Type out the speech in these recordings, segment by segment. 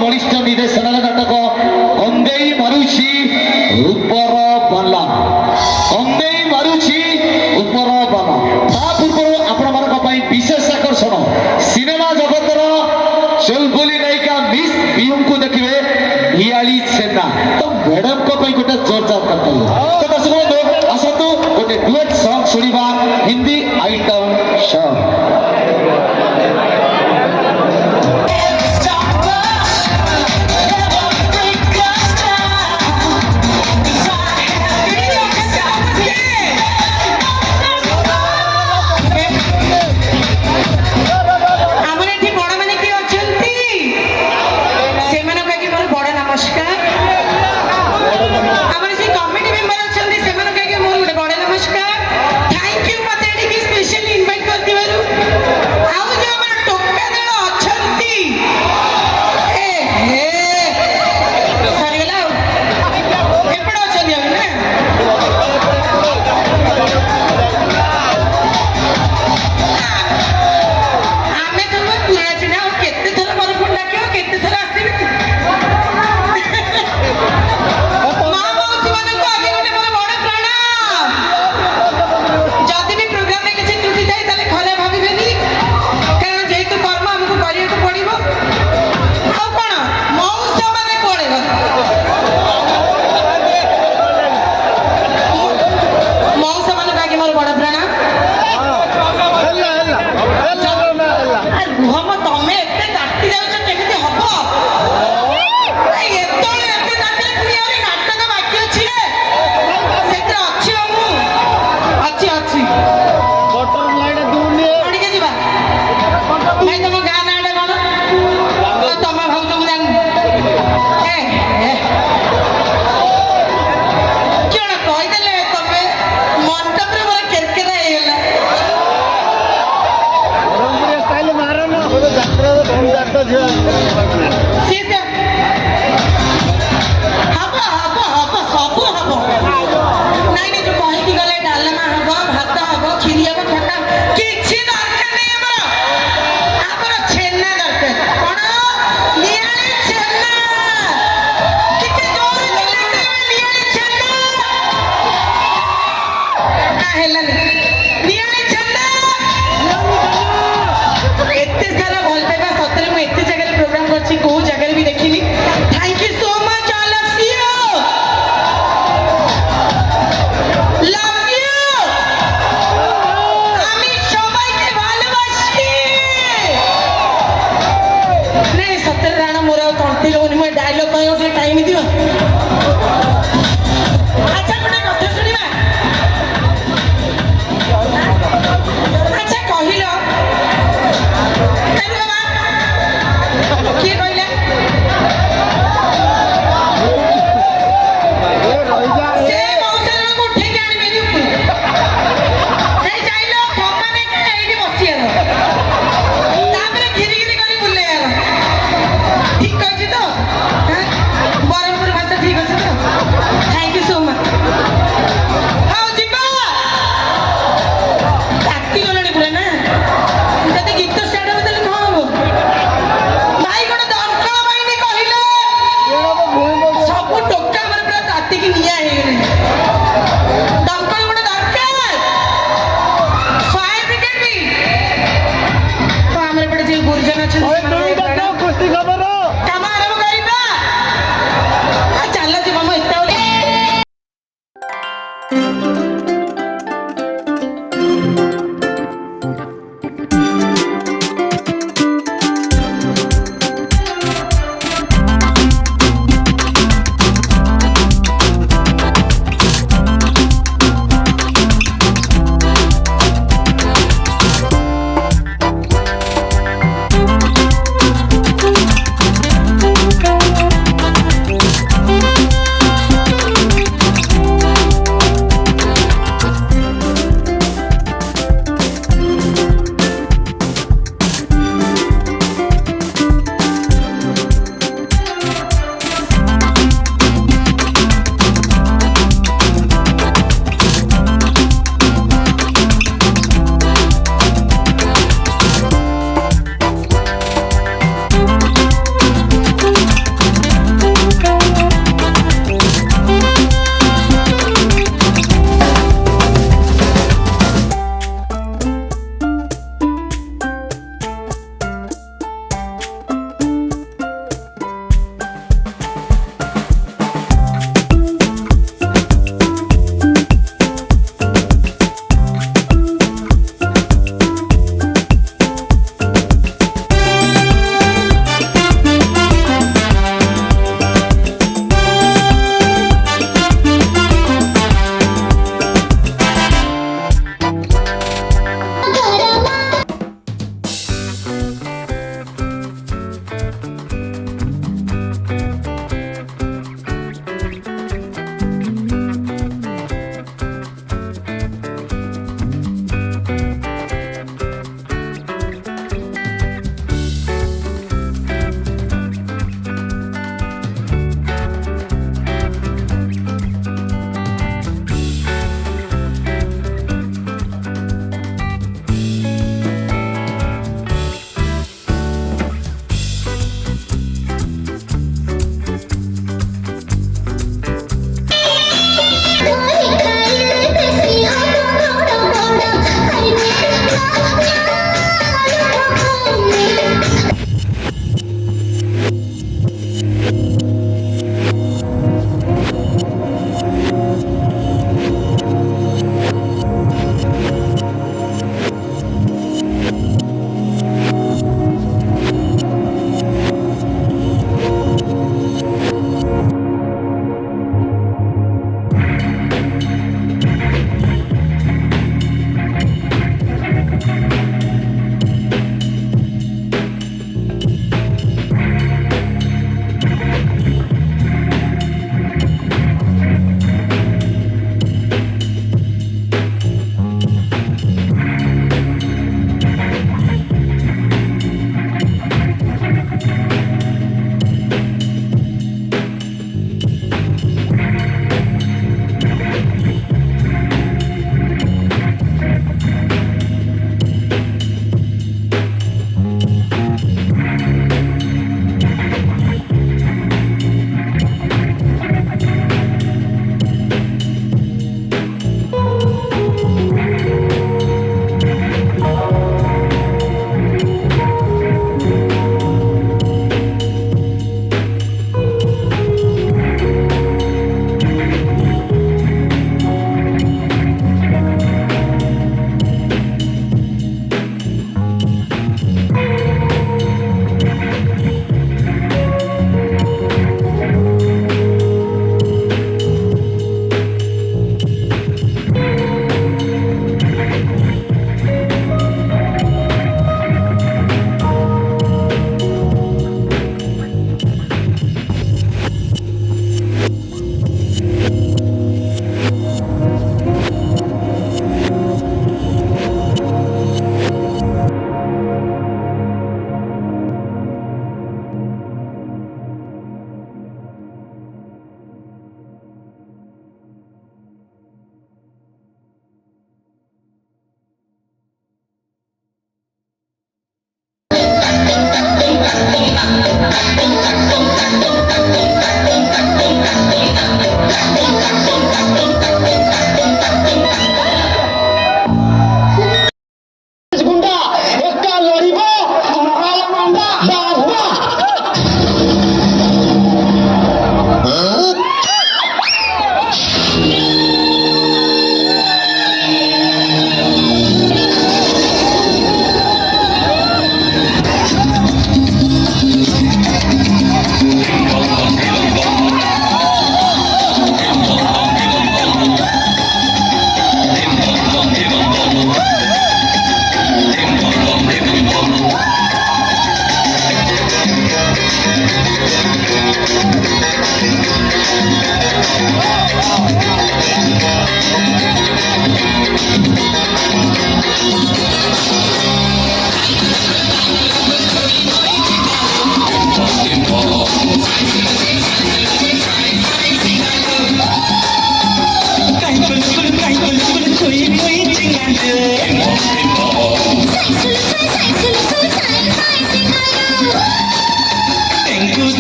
ବଳିଷ୍ଠ ନିର୍ଦ୍ଦେଶନାର ନାଟକ କନ୍ଦେଇ ମାରୁଛି ଉପର ବାଲା, କନ୍ଦେଇ ମାରୁଛି ଉପର ବାଲା। ତା ପୂର୍ବରୁ ଆପଣମାନଙ୍କ ପାଇଁ ବିଶେଷ ଆକର୍ଷଣ ସିନେମା ଜଗତର ଚୁଲବୁଲି ନାୟିକା ମିସ୍ ବିୟୁଙ୍କୁ ଦେଖିବେ ହିଆଳି ଛେନା। ତ ମ୍ୟାଡମଙ୍କ ପାଇଁ ଗୋଟେ ଜୋରଦାର କର୍ତ୍ତବ୍ୟ। ତ ଦର୍ଶକ ବନ୍ଧୁ ଆସନ୍ତୁ ଗୋଟେ ଡୁଏଟ୍ ସଙ୍ଗ ଶୁଣିବା ହିନ୍ଦୀ ଆଇଟମ ସଙ୍ଗ।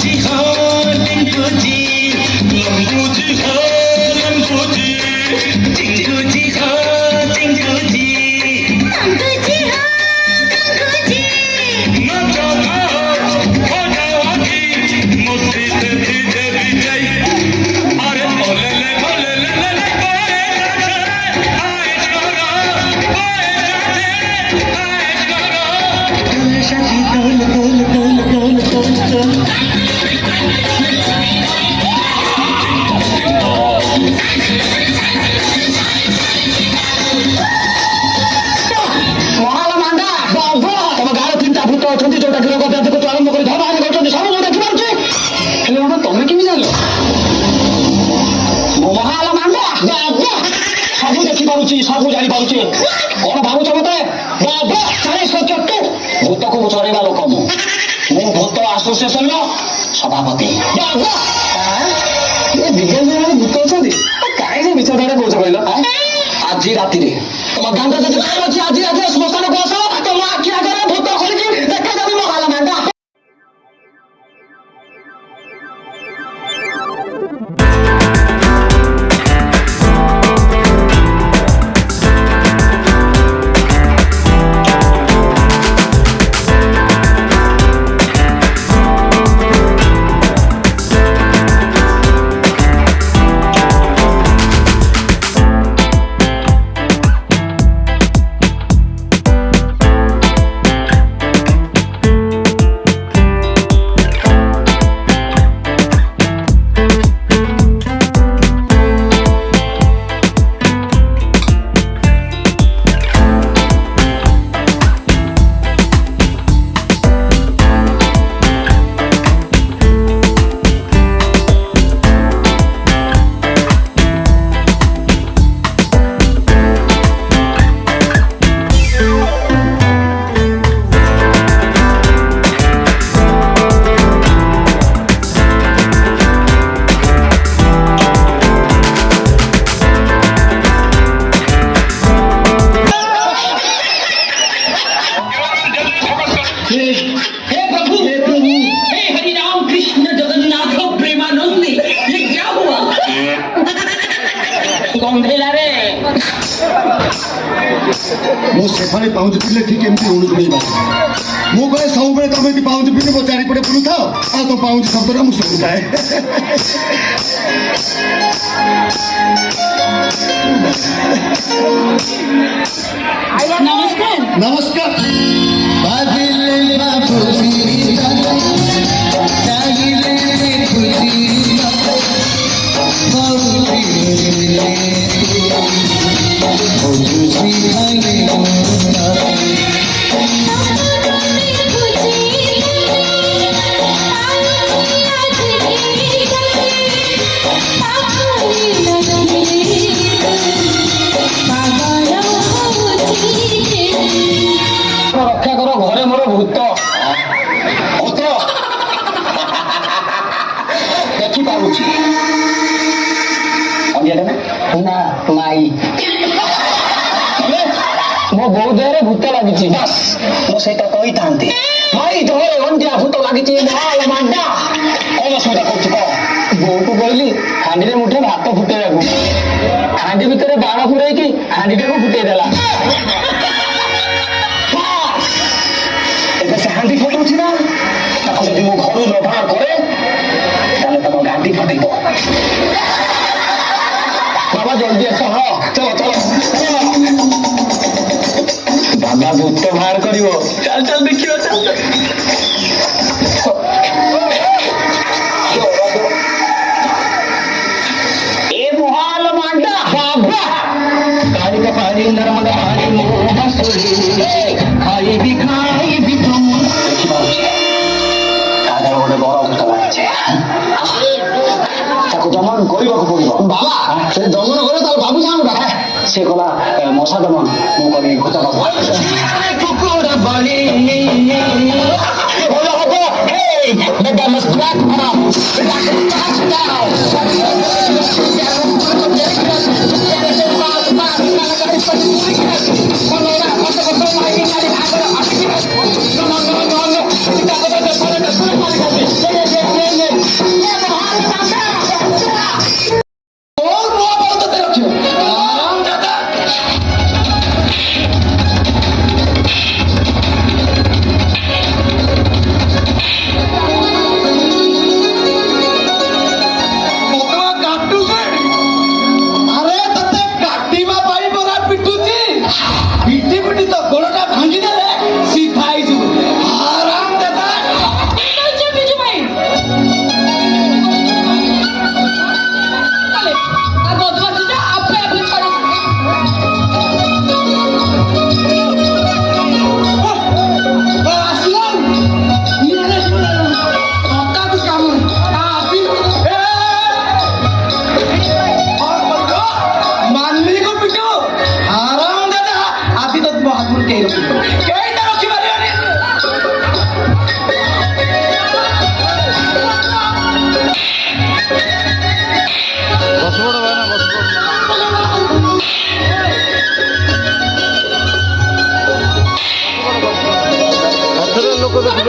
जी हाँ टिंकू जी लंबू जी हाँ लंबू जी टिंकू जी हाँ टिंकू जी ना जाना हो जाओगी मुझसे भीजे भीजे अरे ओले ले कोए जाते आए करो शादी डोल डोल डोल डोल डोल डोल ମହାଲ ମାଣ୍ଡା ବାବୁ ତମ ଗାଁରେ ତିନିଟା ଭୂତ ଅଛନ୍ତି ଯୋଉଟା କି ରୋଗ ବ୍ୟାଧିକୁ ଆରମ୍ଭ କରି ଧରାହାରି କରୁଛନ୍ତି ସବୁ ମୁଁ ଦେଖିପାରୁଛି ହେଲେ ବାବା ତମେ କେମିତି ଜାଣିଲ ମହାଲ ମାଣ୍ଡା ବାବୁ ସବୁ ଦେଖିପାରୁଛି ସବୁ ଜାଣିପାରୁଛି କଣ ଭାବୁଛ ମତେ ବାବୁ 40 ଭୂତକୁ ଚଢେଇବା ଲୋକ ମୁଁ ଭୂତ ଆସୋସିଏସନର ସଭାପତି ବାବୁ ବିଜ୍ଞାନ ଭୂତ ଅଛନ୍ତି କାହିଁକି ମିଛ କଥା କହୁଛ କହିଲ ଆଜି ରାତିରେ ତମ ଗାଁରେ ଯଦି ଗାଁ ଅଛି ଆଜି ରାତିରେ ଶ୍ମଶାନକୁ ଆସ ତମ ଆଖି ଆଗରେ ଭୂତ ଖୋଲିକି ଦେଖେଇଦେବି ମହାଲ ମାଣ୍ଡା ମୁଁ ସେଫାଳି ପାଉଁଜି ପିଲେ ଠିକ୍ ଏମିତି ଉଣୁକୁ ନେଇ ବାସିବି ମୁଁ କହେ ସବୁବେଳେ ତମେ ଏମିତି ପାଉଁଜି ପିନ୍ଧି ମୋ ଚାରିପଟେ ବୁଲୁଥାଅ ଆଉ ତମ ପାଉଁଜି ଶବ୍ଦଟା ମୁଁ ଶୁଣୁଥାଏ নমস্কার নমস্কার ରକ୍ଷା କର ଘରେ ମୋର ଭୂତ ଭୂତ ଦେଖିପାରୁଛି ନା ମାଇ ମୋ ବୋଉ ଦେହରେ ଭୂତ ଲାଗିଛି ବାସ୍ ମୁଁ ସେଇଟା କହିଥାନ୍ତି ମାଇ ଦେହରେ ଅନ୍ଧିଆ ଭୂତ ଲାଗିଛି ମହାଲ ମାଣ୍ଡା କଣ ଅସୁବିଧା କରୁଛୁ କହ ବୋଉକୁ କହିଲି ହାଣ୍ଡିରେ ମୁଠେ ଭାତ ଫୁଟେଇବାକୁ ହାଣ୍ଡି ଭିତରେ ବାଣ ପୁରେଇକି ହାଣ୍ଡିଟାକୁ ଫୁଟେଇ ଦେଲା ଏବେ ସେ ହାଣ୍ଡି ଫଟଉଛି ନା ତାକୁ ଯଦି ମୁଁ ଘରୁ ଲଭାଣ କରେ ତାହେଲେ ତମ ଗାଣ୍ଡି ଫଟେଇବ ବାବା ଜଲ୍ଦି ଆସ ହଁ ଚଲ ଚଲ ବାବା ଭୂତ ବାହାର କରିବ ଚାଲ ଚାଲ ଦେଖିବ ଚାଲ ଏ ମହାଲ ମାଣ୍ଡା ବାବା କାଳିକ ପାଣି ନର୍ମଦା ପାଣି ମୋ ବାସୁରୀ ଖାଇବି ଖାଇବି ତାଙ୍କର ଗୋଟେ ବଡ ଭୂତ ଲାଗିଛି ତାକୁ ଦମନ କରିବାକୁ ପଡିବ ବାବା ସେ ଦମନ କରେ ତାର ବାବୁ ସାଙ୍ଗ ସେ କଲା ମଶା ଦମନ ମୁଁ କରିବି ଭୂତ କୁକୁର ବଳି ଭଲ ହବ ବେଟା ମସ୍ତ ବ୍ଲାକ୍ ମାର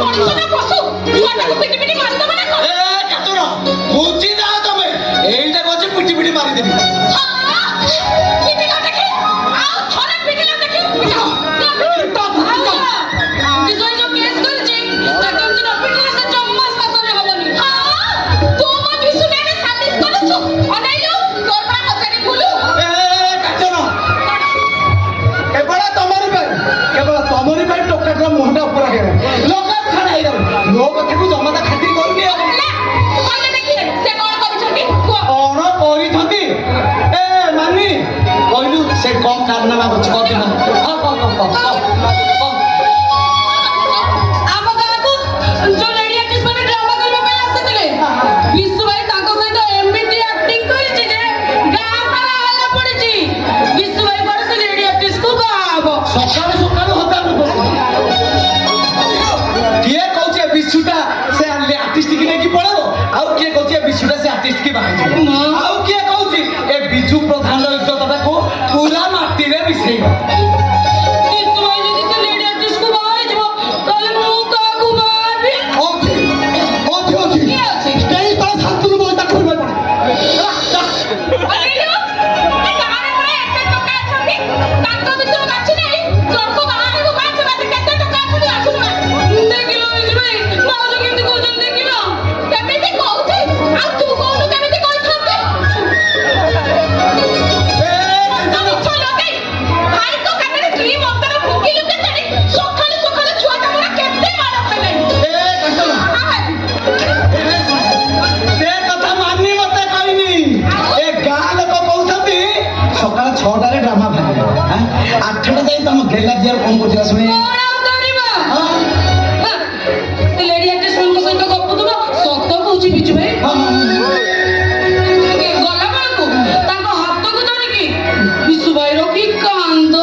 ମଣିଷ ନା ପଶୁ ଛୁଆଟାକୁ ପିଟି ପିଟି ମାରିଦବ ନା କଣ? ଏ କାତର ବୁଝି ଯାଅ ତମେ ଏଇଟା କହୁଛି ପିଟି ପିଟି ମାରିଦେବି ପିଟିଲା ଦେଖି ଆଉ ଥରେ ପିଟିଲା ଦେଖି ପିଟାଅ ବିଜୟ ଯୋଉ କେସ୍ କରିଛି ତାକୁ ଏମିତି ନ ପିଟିଲେ ସେ ଜମା ଶାସନ ହବନି। ତୁ ମୋ ବିଷୟରେ ସାଲିସ କରୁଛୁ ଅନେଇଲୁ ତୋର ପରା କଚାରୀ ଫୁଲୁ। ଏ କାତର କେବଳ ତମରି ପାଇଁ ଟୋକାଟାର ମୁହଁଟା ଉପରେ ହେଇଗଲା ଲୋକ ଖାନା ହେଇଗଲା ମୋ କଥାକୁ ଜମାତା ଖାତିର କରୁନି ଆଉ ହେଲା, ତୁ କହିଲେ ଦେଖି ସେ କଣ କରିଛନ୍ତି କୁହ। କଣ କରିଛନ୍ତି ଏ ମାନି କହିଲୁ ସେ କଣ କାରନାମା କରୁଛି କହ ଆମ ଗାଁକୁ ଯୋଉ ଲେଡି ଆର୍ଟିଷ୍ଟ ମାନେ ଡ୍ରାମା କରିବା ପାଇଁ ଆସିଥିଲେ ବିଶୁ ଭାଇ ତାଙ୍କ ସହିତ ଏମିତି ଆକ୍ଟିଂ କରିଛି ଯେ ଗାଁ ସାରା ହଲା ପଡିଛି। ବିଶୁ ଭାଇ କୁଆଡେ ସେ ଲେଡି ଆର୍ଟିଷ୍ଟକୁ ବାହା ହବ। ସକାଳୁ ସକାଳୁ ହତାଳ କିଏ କହୁଛି ଏ ବିଶୁଟା ସେ ଆର୍ଟିଷ୍ଟ କି ନେଇକି ପଳେଇବ ଆଉ କିଏ କହୁଛି ଏ ବିଶୁଟା ସେ ଆର୍ଟିଷ୍ଟ କି ବାହାରିଯିବ ଆଉ କିଏ କହୁଛି ଏ ବିଜୁ ପ୍ରଧାନର ଇଜ୍ଜତଟାକୁ ପୁରା ମାଟିରେ ମିଶେଇବ ବିଶୁ ଭାଇ ଯଦି ସେ ଲେଡି ଆର୍ଟିଷ୍ଟକୁ ବାହା ହେଇଯିବ ତାହେଲେ ମୁଁ କାହାକୁ ବାହା ହେବି? କିଏ ଅଛି? ଅନେଇଲୁ, ଏ ଗାଁରେ ପୁରା ଏତେ ଟୋକା ଅଛନ୍ତି ତାଙ୍କ ଭିତରୁ ବାଛି ନେଇ ଜଣକୁ ବାହା ହେବୁ ବାଛି ବାଛି କେତେ ଟୋକା ଅଛନ୍ତି ଆସୁନୁ ଦେଖିଲ ବିଶୁ ଭାଇ ଭାଉଜ କେମିତି କହୁଛନ୍ତି ଦେଖିଲ କେମିତି କହୁଛି ଆଉ ତୁ କହୁନୁ କେମିତି କହିଛନ୍ତି? ମିଛ ଲଗେଇ ଭାଇଙ୍କ କାନରେ କି ମନ୍ତ୍ର ଫୁଙ୍କିଲୁ କେଜାଣି ସକାଳୁ ସକାଳୁ ଛୁଆଟା ମୋର କେତେ ମାଡ଼ ଖାଇଲାଣି। ସେ କଥା ମାନି ମତେ କହିନି ଏ ଗାଁ ଲୋକ କହୁଛନ୍ତି ସକାଳ 6ଟାରେ ଡ୍ରାମା ବାହାରିବ 8ଟା ଯାଇ ତମ ଗେଲା ଦିଆର କଣ କରୁଥିଲା ଶୁଣି କଣ ଆଉ କରିବା? ସେ ଲେଡି ଆର୍ଟିଷ୍ଟଙ୍କ ସହିତ ଗପୁଥିବ ସତ କହୁଛି ବିଜୁ ଭାଇ। ଗଲା ବେଳକୁ ତାଙ୍କ ହାତକୁ ଧରିକି ବିଶୁ ଭାଇର କି କାନ୍ଦ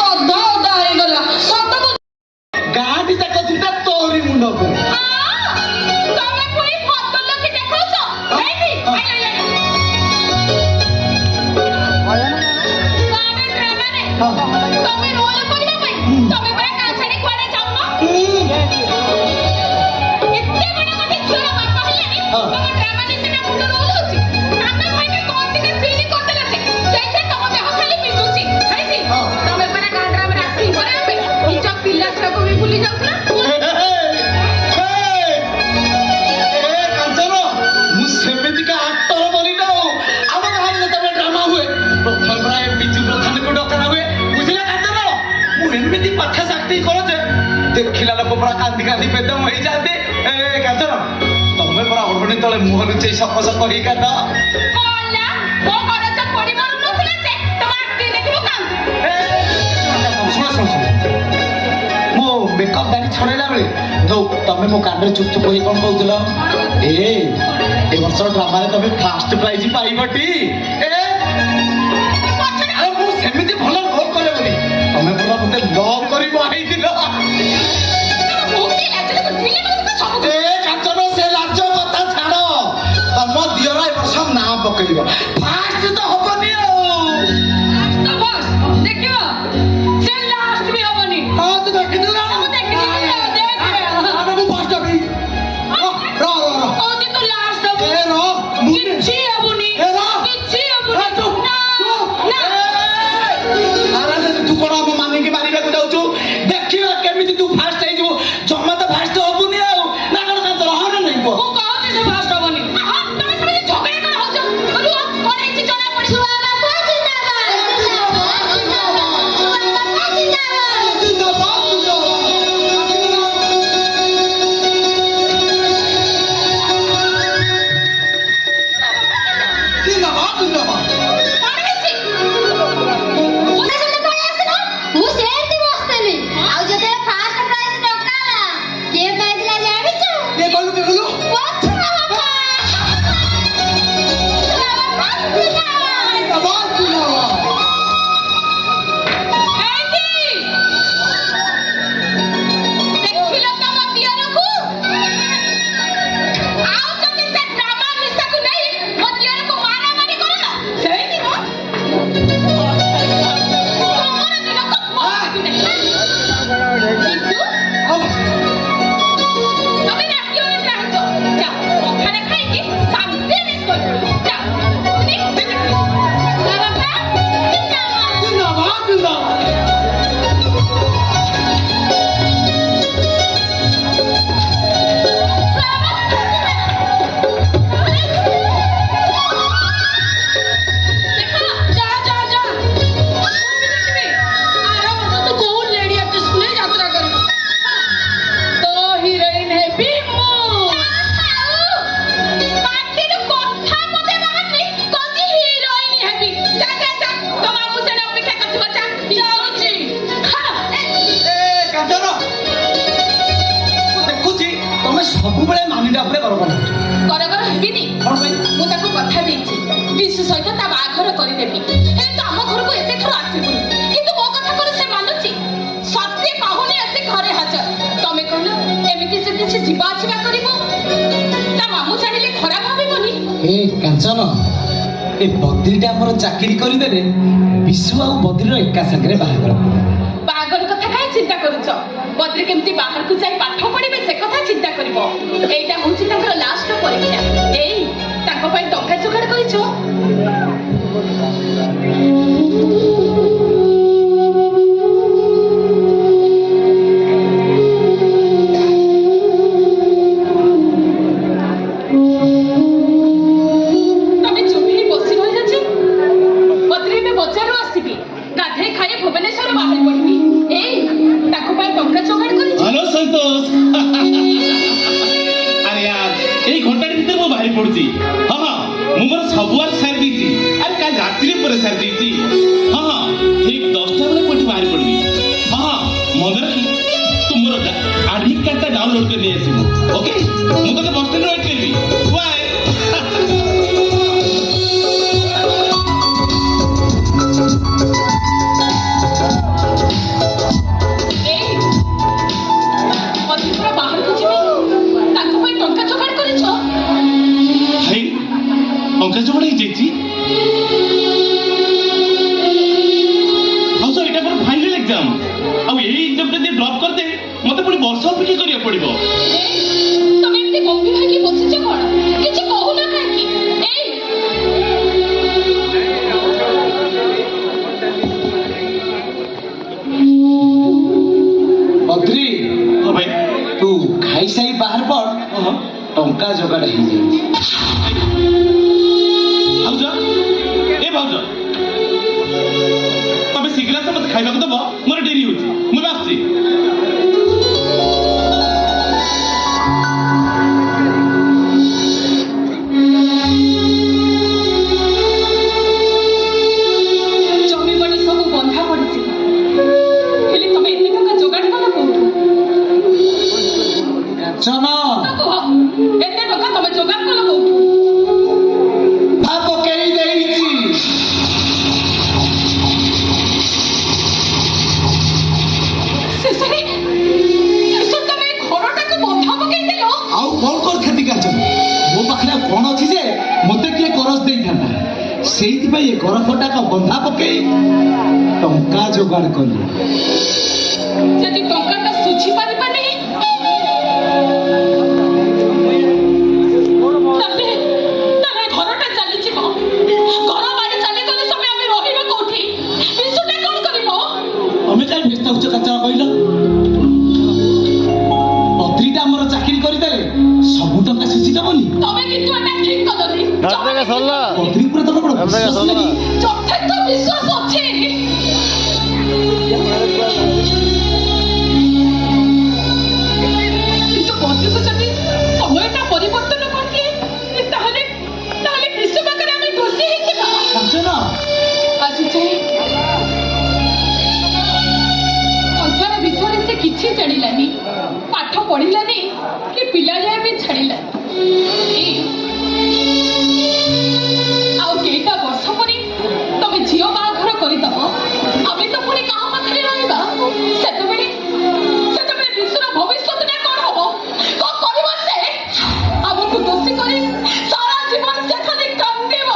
ଅଧା ଅଧା ହେଇଗଲା ସତ କହୁଛି। ଗାଁଟି ଯାକ ଚିନ୍ତା ତୋରି ମୁଣ୍ଡ ଉପରେ ତମେ ପୁଣି ଫଟୋ ଲୋକେ ଦେଖାଉଛ ଏଇଠି ତମେ ରୋଲ କରିବା ପାଇଁ ତମେ ପରା ଗାଁ ଛାଡି କୁଆଡେ ଯାଉନ? ଏତେ ବଡ ଗୋଟେ ଛୁଆର ବାପା ହେଲେଣି ତମ ଡ୍ରାମା ନିଶିନା ମୁଣ୍ଡ ରୋଲ ହଉଛି। ଆମେ ଭାଇକେ କଣ ଟିକେ ସିଲି କରିଦେଲା ଯେ ସେଇଠି ତମ ଦେହ ଖାଲି ମିଶୁଛି ହେଇଛି। ତମେ ପରା ଗାଁ ଡ୍ରାମାରେ ଆକ୍ଟିଂ କରିବା ପାଇଁ ନିଜ ପିଲା ଛୁଆକୁ ବି ଭୁଲି ଯାଉଥିଲା। ମୁଁ ସେମିତିକା ଆକ୍ଟର ବନି ଯାଉ ଆମ ଗାଁରେ ଯେତେବେଳେ ଡ୍ରାମା ହୁଏ ପ୍ରଥମେ ବିଜୁ ପ୍ରଧାନକୁ ଡକା ହୁଏ ବୁଝିଲେ କାନ୍ତର ମୁଁ ଏମିତି ପାଖା ଆକ୍ଟିଂ କରେ ଯେ ଦେଖିଲା ଲୋକ ପୁରା କାନ୍ଦି କାନ୍ଦି ବେଦମ ହେଇଯାଆନ୍ତି ଏ କାନ୍ତର ତମେ ପୁରା ଅଢଣି ତଳେ ମୁହଁ ଲୁଚେଇ ସକ ସକ ହେଇ କାନ୍ଦ କଲା ମୋ କରଜ ପଡି ମରୁନଥିଲା ଯେ ତମ ଆକ୍ଟିଂ ଦେଖିବୁ କାନ୍ଦୁ। ଶୁଣ ଶୁଣ ଶୁଣ ମୋ ମେକଅପ୍ ଦାଢ଼ି ଛଡେଇଲା ବେଳେ ଯୋଉ ତମେ ମୋ କାନରେ ଚୁପ ଚୁପ ହେଇ କଣ କହୁଥିଲ ଏ ବର୍ଷ ଡ୍ରାମାରେ ତମେ ଫାଷ୍ଟ ପ୍ରାଇଜ ପାଇବଟି ଆରେ ମୁଁ ସେମିତି ଭଲ ରୋଲ୍ କରେ ବୋଲି ତମେ ପୁରା ମତେ ଲଭ୍ କରି ବାହାଇଥିଲ ମୁଁ କି ଲାଜରେ ବୁଝିଲି ମୁଁ ସବୁ ଏ କାଞ୍ଚନ ସେ ଲାଜ କଥା ଛାଡ ତମ ଦିଅର ଏ ବର୍ଷ ନାଁ ପକେଇବ ଫାଷ୍ଟ ତ ହବନି ଆଉ ଲାଷ୍ଟ ବସ୍ ଦେଖିବ ସେ ଲାଷ୍ଟ ବି ହବନି। ହଁ ତୁ ଦେଖିଥିଲ ମୁଁ ଦେଖିଲି ମୁଁ ଫାଷ୍ଟ ହେବି କହୁଛି ତୁ ଲାଷ୍ଟ ହବୁ ଏ ର କିଛି ହବୁନି ଏ ର କିଛି ହବୁନି ନା ଆରେ ତୁ କଣ ଆମ ମାନିକି ମାରିବାକୁ ଯାଉଛୁ ଦେଖିବା କେମିତି ତୁ ଫାଷ୍ଟ ହେଇଯିବୁ ଜମା ତ ଫାଷ୍ଟ ହବୁନି ଆଉ ନା କଣ କର କର କରଗର ହେବିନି ମୁଁ ତାକୁ କଥା ଦେଇଛି ବିଶୁ ସହିତ ତା ବାହାଘର କରିଦେବି ହେଲେ ତ ଆମ ଘରକୁ ଏତେ ଥର ଆସିବୁନି କିନ୍ତୁ ମୋ କଥା କଣ ସେ ମାନୁଛି ସତେ ପାହୁନି ଆସି ଘରେ ହାଜର ତମେ କହିଲ ଏମିତି ସେ କିଛି ଯିବା ଆସିବା କରିବ ତା ମାମୁଁ ଜାଣିଲେ ଖରାପ ଭାବିବନି ଏ କାଞ୍ଚନ ଏ ବଦ୍ରିଟା ଆମର ଚାକିରି କରିଦେଲେ ବିଶୁ ଆଉ ବଦ୍ରିର ଏକା ସାଙ୍ଗରେ ବାହାଘର ବାହାଘର କଥା କାହିଁ ଚିନ୍ତା କରୁଛ ବଦ୍ରି କେମିତି ବାହାରକୁ ଯାଇ ପାଠ ପଢିବେ ସେ କଥା ଚିନ୍ତା କରିବ ଏଇଟା ହଉଛି ତାଙ୍କର ଲାଷ୍ଟ ପରୀକ୍ଷା ଏଇ ତାଙ୍କ ପାଇଁ ଟଙ୍କା ଯୋଗାଡ଼ କରିଛ ତମେ ଚୁପ ହେଇ ବସି ରହିଛ ଯେ ବଦ୍ରି ଏବେ ବଜାରରୁ ଆସିବି ଗାଧେଇ ଖାଇ ଭୁବନେଶ୍ୱର ବାହାରି ପଡିବି ଏଇ ତାଙ୍କ ପାଇଁ ଟଙ୍କା ଯୋଗାଡ଼ କରିଛ हेलो संतोष अरे यार এই ঘন্টাটি ভিতরে মু বাহারি পড়ুছি হ্যাঁ হ্যাঁ মু মোর সবুয়ার সারি দিয়েছি আরে কাল রাত্রি পরে সারি দিয়েছি হ্যাঁ হ্যাঁ ঠিক 10টা বেলে কোটি বাহারি পড়বি হ্যাঁ হ্যাঁ মনে রাখি তু মোর আডমিট কার্ডটা ডাউনলোড করে নিয়ে আসিব ওকে মু তোকে বস স্ট্যান্ডে ওয়েট করবি বাই ବଦ୍ରିପୁର ବାହାରକୁ ଯିବି ତାଙ୍କ ପାଇଁ ଟଙ୍କା ଯୋଗାଡ଼ କରିଛ ଭାଇ ଅଙ୍କା ଯୋଗାଡ଼ ହେଇଯାଇଛି ଭାଉଜ ଏଇଟା ମୋର ଫାଇନାଲ ଏକ୍ଜାମ ଆଉ ଏଇ ଏକ୍ଜାମ ଯଦି ଡ୍ରପ୍ କରିଦେ ମତେ ପୁଣି ବର୍ଷ ଅପେକ୍ଷା କରିବାକୁ ପଡିବ ତମେ ଏମିତି ଗମ୍ଭୀର ହେଇକି ବସିଛ କଣ କିଛି କହୁନ କାହିଁକି ଏଇ ବଦ୍ରି ହଁ ଭାଇ ତୁ ଖାଇସାଇ ବାହାର ପଡ ହଁ ଟଙ୍କା ଯୋଗାଡ଼ ହେଇଯାଇଛି ଭାଉଜ ଏ ଭାଉଜ ତମେ ଶୀଘ୍ର ଆସ ମତେ ଖାଇବାକୁ ଦବ ମୋର ଡେରି ହଉଛି ମୁଁ ଏବେ ଆସୁଛି ଜମି ବାଡ଼ି ସବୁ ବନ୍ଧା ପଡ଼ିଛି ହେଲେ ତମେ ଏତେ ଟଙ୍କା ଯୋଗାଡ଼ କଲ କୋଉଠୁ କାଞ୍ଚନ କୁହ ଏତେ ଟଙ୍କା ତମେ ଯୋଗାଡ଼ କଲ କୋଉଠୁ ତା ପକେଇ ଦେଇଛି ଶେଷରେ ତମେ ଘରଟାକୁ ବନ୍ଧା ପକେଇଦେଲ ଆଉ କଣ କରିଥାନ୍ତି କାଞ୍ଚନ ମୋ ପାଖରେ ଆଉ କଣ ଅଛି ଯେ ମତେ କିଏ କରଜ ଦେଇଥାନ୍ତା ସେଇଥିପାଇଁ ଏ ଘର ଫଟାକ ବନ୍ଧା ପକେଇ ଟଙ୍କା ଯୋଗାଡ଼ କଲି ଯଦି ଟଙ୍କାଟା ଶୁଝି ପାରିବାନି ତାହେଲେ ଘରଟା ଚାଲିଯିବ ଘର ବାଡ଼ି ଚାଲିଗଲେ ତମେ ଆମେ ରହିବା କୋଉଠି ବିଶୁଟା କଣ କରିବ ତମେ କାହିଁ ବ୍ୟସ୍ତ ହଉଛ କାଞ୍ଚନ କହିଲ ବଦ୍ରିଟା ଆମର ଚାକିରି କରିଦେଲେ ସବୁ ଟଙ୍କା ଶୁଝିଦବନି ତମେ କିନ୍ତୁ ଏଟା ଠିକ କଲନି ବଦ୍ରି ଉପରେ ତମର କଣ ବିଶ୍ୱାସ ନାହିଁ ଯଥେଷ୍ଟ ବିଶ୍ୱାସ ଅଛି କିନ୍ତୁ ବଦ୍ରିକୁ ଯଦି ସମୟଟା ପରିବର୍ତ୍ତନ କରିଦିଏ ତାହେଲେ ବିଶୁ ପାଖରେ ଆମେ ଦୋଷୀ ହେଇଯିବା କାଞ୍ଚନ ଆଜି ଯାଏ ସଂସାର ବିଷୟରେ ସେ କିଛି ଜାଣିଲାନି ପାଠ ପଢିଲାନି କି ପିଲାଳିଆ ବି ଛାଡ଼ିଲାନି ଆଉ କେଇଟା ବର୍ଷ ପରେ ତମେ ଝିଅ ବାହାଘର କରିଦବ ଆମେ ତ ପୁଣି କାହା ପାଖରେ ରହିବା ସେତେବେଳେ ବିଶ୍ୱର ଭବିଷ୍ୟତଟା କଣ ହବ କଣ କରିବ ସେ ଆମକୁ ଦୋଷୀ କରି ସାରା ଜୀବନ ସେ ଖାଲି କାନ୍ଦିବ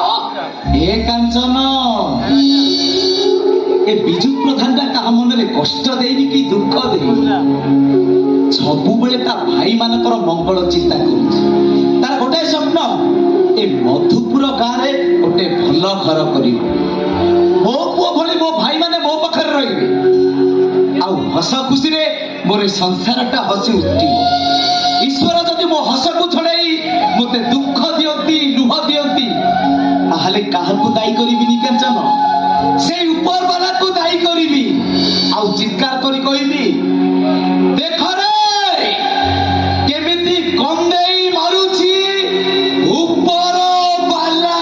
ଏ କାଞ୍ଚନ ଏ ବିଜୁ ପ୍ରଧାନଟା କାହା ମନରେ କଷ୍ଟ ଦେଇନି କି ଦୁଃଖ ଦେଇନି ସବୁବେଳେ ତା ଭାଇମାନଙ୍କର ମଙ୍ଗଳ ଚିନ୍ତା କରୁଛି ତାର ଗୋଟାଏ ସ୍ୱପ୍ନ ଏ ମଧୁପୁର ଗାଁରେ ଗୋଟେ ଭଲ ଘର କରିବ ମୋ ପୁଅ ଭଳି ମୋ ଭାଇମାନେ ମୋ ପାଖରେ ରହିବେ ଆଉ ହସ ଖୁସିରେ ମୋର ଏ ସଂସାରଟା ହସି ଉଠିବ ଈଶ୍ୱର ଯଦି ମୋ ହସକୁ ଛଡ଼େଇ ମୋତେ ଦୁଃଖ ଦିଅନ୍ତି ଲୁହ ଦିଅନ୍ତି ତାହେଲେ କାହାକୁ ଦାୟୀ କରିବିନି କାଞ୍ଚନ ସେଇ ଉପର ବାଲାକୁ ଦାୟୀ କରିବି ଆଉ ଚିତ୍କାର କରି କହିବି ଦେଖରେ କେମିତି କନ୍ଦେଇ ମାରୁଛି ଉପର ବାଲା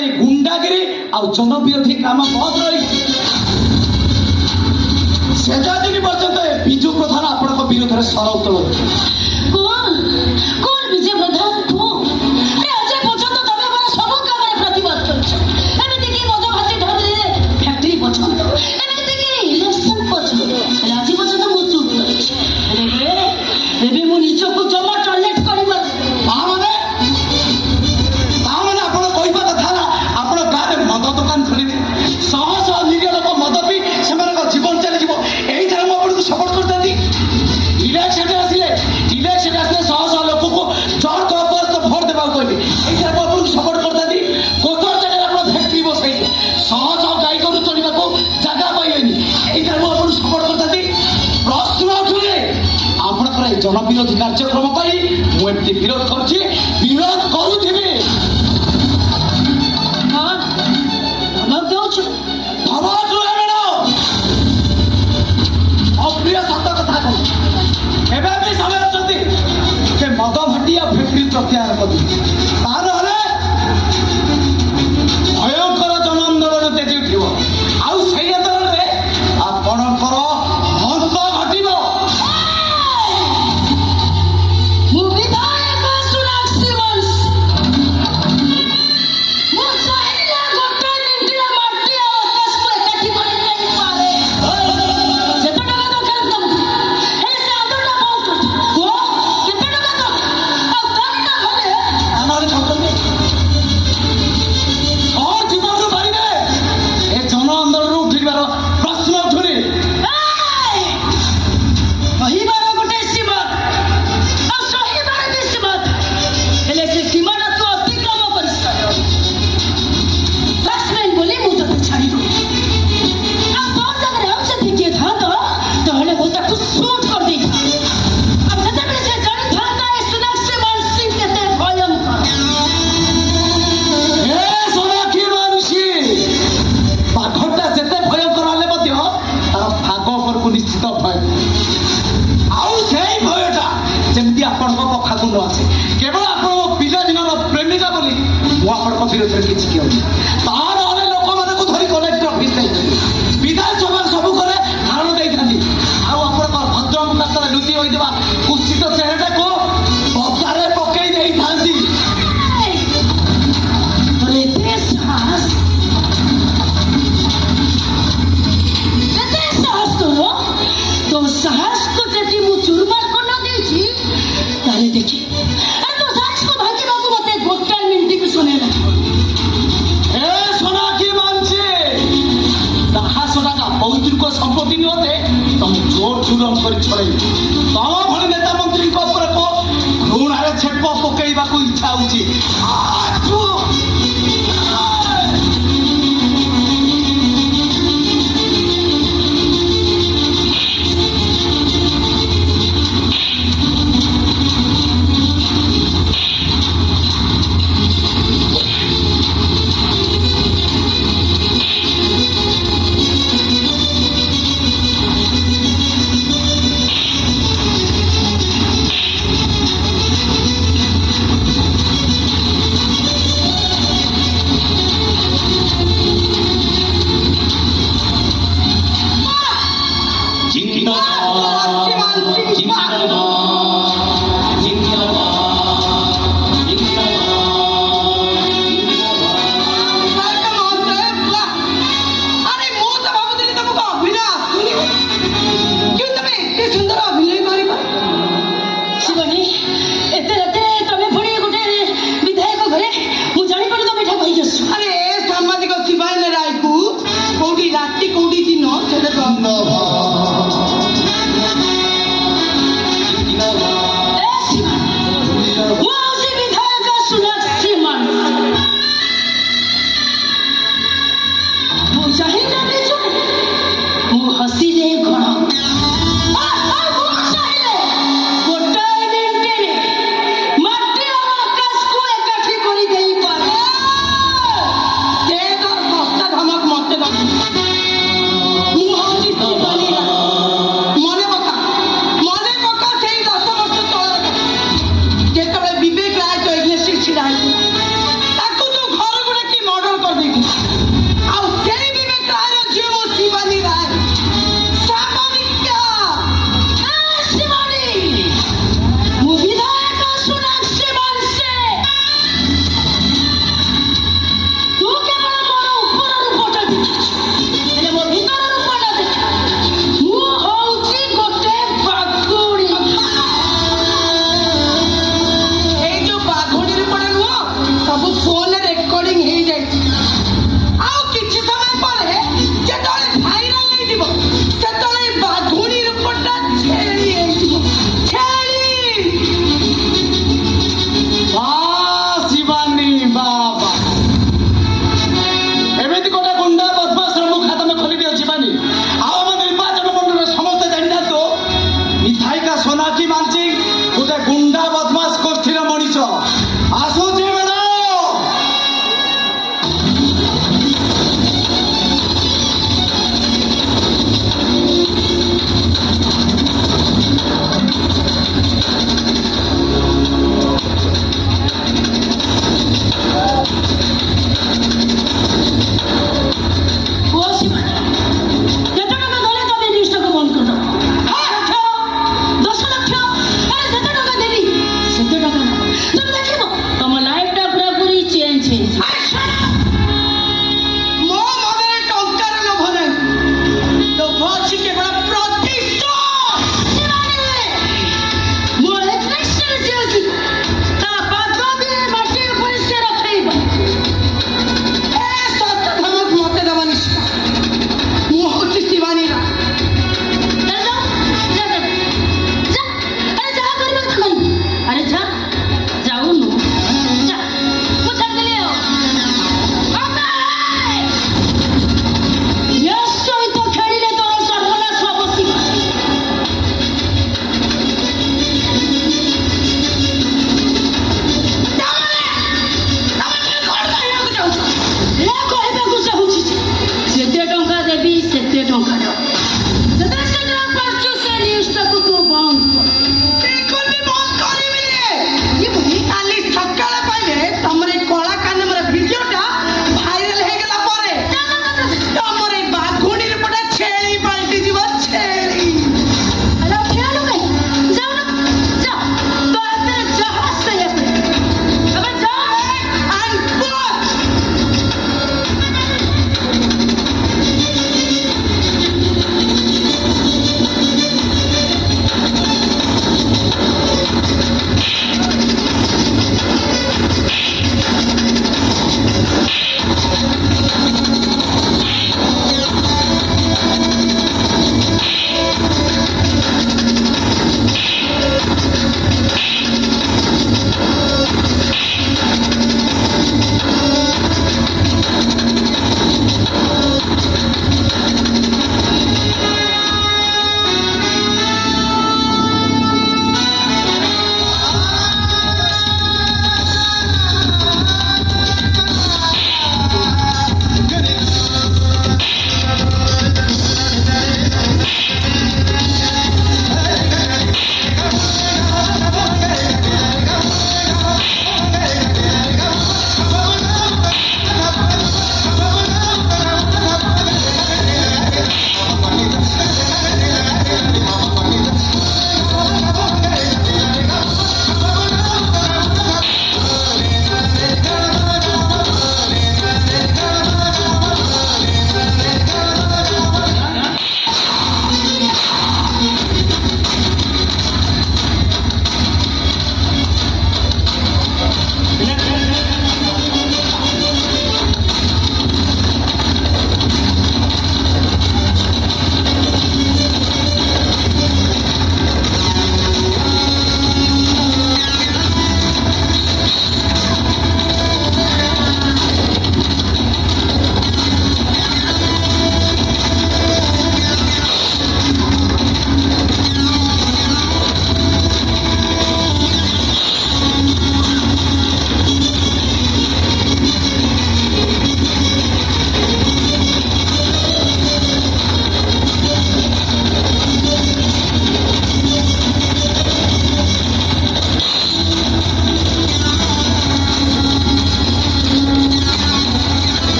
এই গুন্ডাগিরি ଆଉ ଜନବିରୋଧୀ କାମ ବନ୍ଦ ରହିଛି ସେଦିନ ପର୍ଯ୍ୟନ୍ତ ଏ ବିଜୁ ପ୍ରଧାନ ଆପଣଙ୍କ ବିରୁଦ୍ଧରେ ସ୍ୱର ଉତ୍ତୋଳନ कौन कौन विजय प्रधान तू अरे अजय पछन तो तमे माने सब कामरे प्रतिवाद करछ एमिति की मजा भाती धरि फैक्ट्री पछन एमिति की इलेक्शन पछन राजी पछन तो मु चुप करछ रे मु निज को जमा टॉयलेट करबा ତାମାନେ ଆପଣ କହିବା କଥା ନା ଆପଣ ଗାଁରେ ମଦ ଦୋକାନ ଖୋଲିବେ ଶହ ଶହ ନିରୀହ ଲୋକ ମଦ ପିଇ ସେମାନଙ୍କ ଜୀବନ ଚାଲିଯିବ ଏଇଠାରେ ମୁଁ ଆପଣଙ୍କୁ ସପୋର୍ଟ କରିଥାନ୍ତି ଇଲେକ୍ସନ ଆସିଲେ ଶହ ଶହ ଲୋକଙ୍କୁ ଜୋର ଜବରଦସ୍ତ ଭୋଟ ଦେବାକୁ କହିବେ ଏଇଠାରେ ମୁଁ ଆପଣଙ୍କୁ ସପୋର୍ଟ କରିଥାନ୍ତି କୋଠର ଜାଗାରେ ଆପଣ ଫ୍ୟାକ୍ଟ୍ରି ବସାଇଲେ ଶହ ଶହ ଗାଈ ଗୋରୁ ଚଳିବାକୁ ଜାଗା ପାଇବେନି ଏଇଠାରେ ମୁଁ ଆପଣଙ୍କୁ ସପୋର୍ଟ କରିଥାନ୍ତି ପ୍ରଶ୍ନ ଉଠୁନି ଆପଣଙ୍କର এই ଜନବିରୋଧୀ କାର୍ଯ୍ୟକ୍ରମ ପାଇଁ ମୁଁ ଏମିତି ବିରୋଧ କରୁଛି ବିରୋଧ କରୁଥିବି हां हम देउछ ଧମକ ନୁହେଁ ମ୍ୟାଡ଼ାମ ଅପ୍ରିୟ ସତ କଥା କହୁଛି ଏବେ ବି ସମୟ ଅଛନ୍ତି ଯେ ମଦ ଭାଟି ଆଉ ଫ୍ୟାକ୍ଟ୍ରି ପ୍ରତ୍ୟାହାର କରିବେ ତା ନହେଲେ ଭୟଙ୍କର ଜନ ଆନ୍ଦୋଳନ ତେଜି ଉଠିବ ଆଉ ସେଇ ଆନ୍ଦୋଳନରେ ଆପଣଙ୍କର ଅନ୍ତ ଘଟିବ मु विधायक सुनाक्षी वंश मु चाहिला गोटे मिनिटला माटी आ आकाश को एकाठी कर नहीं पारे जेते टका दरकार तुम हे से आंदोलन बहुत को केते टका दो आ तारीका भले ଆମର ଠକନ୍ତି ହଁ ଜୀବନରୁ ବାହାରିବେ ଏ ଜନ ଆନ୍ଦୋଳନରୁ ଉଠିବାର ପ୍ରଶ୍ନ ଉଠୁନି କହିବାର ଗୋଟେ ସୀମା ଆଉ ସହିବାର ବି ସୀମା ହେଲେ ସେ ସୀମାଟା ତୁ ଅତିକ୍ରମ କରିସାର ବ୍ୟାଟ୍ସମ୍ୟାନ୍ ବୋଲି ମୁଁ ତତେ ଛାଡ଼ିବି ଆଉ ତୋ ଜାଗାରେ ଆଉ ଯଦି କିଏ ଥାନ୍ତା ତାହେଲେ ମୁଁ ତାକୁ ସୁଟ୍ କରିଦେଇଥାନ୍ତି ଆଉ ସେତେବେଳେ ସେ ଜାଣିଥାନ୍ତା ଏ ସୁନାକ୍ଷୀ ମାନସୀ କେତେ ଭୟଙ୍କର ଏ ସୋନାକ୍ଷୀ ମାନସୀ ବାଘଟା ଯେତେ ଭୟଙ୍କର ହେଲେ ମଧ୍ୟ ତାର ଭାଗ ଉପରକୁ ନିଶ୍ଚିତ ଭୟ ଆଉ ସେଇ ଭୟଟା ଯେମିତି ଆପଣଙ୍କ କଥାକୁ ନ ଆସେ କେବଳ ଆପଣଙ୍କ ପିଲାଦିନର ପ୍ରେମିକା ବୋଲି ମୁଁ ଆପଣଙ୍କ ବିରୋଧରେ କିଛି କହିବି ତା ନହେଲେ ଲୋକମାନଙ୍କୁ ଧରି କଲେକ୍ଟର ଅଫିସ ଯାଇଛନ୍ତି ବିଧାନସଭାରେ ସବୁ କଲେ ଧାରଣ ଦେଇଥାନ୍ତି ଆଉ ଆପଣଙ୍କ ଭଦ୍ରଙ୍କ କାତରେ ଲୁଚି ହୋଇଥିବା କୁସିତ ଚେହେରାଟାକୁ ପଦାରେ ପକେଇ ଦେଇଥାନ୍ତି ତୋର ଏତେ ସାହସ ତୋର ତୋ ସାହସକୁ ଯଦି ମୁଁ ଚୁରମାର କରି ଦେଇଛି ତାହେଲେ ଦେଖି ଆରେ ତୋ ସାହସକୁ ଭାଙ୍ଗିବାକୁ ମତେ ଗୋଟାଏ ମିନିଟ୍ ବି ଶୁଣେ ନା ଏ ସୋନାକ୍ଷୀ ମାନସୀ ସାହସଟା ପୈତୃକ ସମ୍ପତ୍ତି ନିମନ୍ତେ ତମେ ଜୋର ଜୁଲମ କରି ଛଡ଼େଇବ ତମ ଭଳି ନେତା ମନ୍ତ୍ରୀଙ୍କ ଉପରେ ଘୃଣାରେ ଛେପ ପକେଇବାକୁ ଇଚ୍ଛା ହଉଛି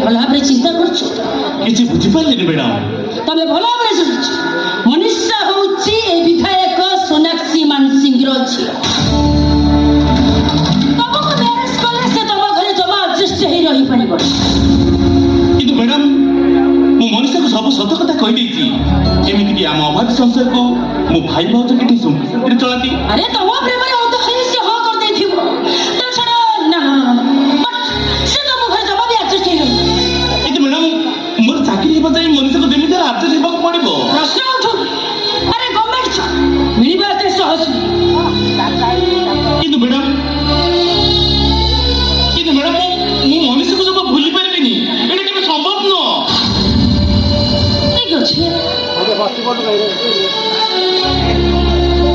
ଭଲ ଭାବରେ ଚିନ୍ତା କରୁଛ? କିଛି ବୁଝିପାରିଲେନି ମ୍ୟାଡାମ। ତମେ ଭଲ ଭାବରେ ଜାଣିଛ ମନୀଷା ହଉଛି ଏ ବିଧାୟକ ସୋନାକ୍ଷୀ ମାନସିଂର ଝିଅ। ତମକୁ ମ୍ୟାରେଜ କଲେ ସେ ତମ ଘରେ ଜମା ଆଡଜଷ୍ଟ ହେଇ ରହିପାରିବ। କିନ୍ତୁ ମ୍ୟାଡାମ ମୁଁ ମନୀଷାକୁ ସବୁ ସତ କଥା କହିଦେଇଛି। ଯେମିତିକି ଆମ ଅଭାବୀ ସଂସାରକୁ ମୋ ଭାଇ ଭାଉଜ କେତେ ସମ୍ପତ୍ତିରେ ଚଳାନ୍ତି। ଆରେ ତମ ପ୍ରେମରେ ଅନ୍ତ ହେଇ ସେ ହଁ କରିଦେଇଥିବ। ତା ଛଡା ନା but ସେ ତମ ଘରେ ଜମା ବି ଆଡଜଷ୍ଟ ହେଇ ରହିବ। କିନ୍ତୁ ମ୍ୟାଡାମ ମୋର ଚାକିରି ହେବା ଯାଇ ମନୀଷାକୁ ଯେମିତି ହେଲେ ଆଡଜଷ୍ଟ ହେବାକୁ ପଡିବ। ପ୍ରଶ୍ନ ଉଠୁନି। ଆରେ ଗଭର୍ଣ୍ଣମେଣ୍ଟ ଜବ୍ ମିଳିବା ଏତେ ସହଜ ନୁହେଁ। କିନ୍ତୁ ମ୍ୟାଡାମ ମୁଁ ମନୀଷାକୁ ସବୁ ଭୁଲି ପାରିବିନି। ଏଇଟା କେବେ ସମ୍ଭବ ନୁହଁ। ଠିକ ଅଛି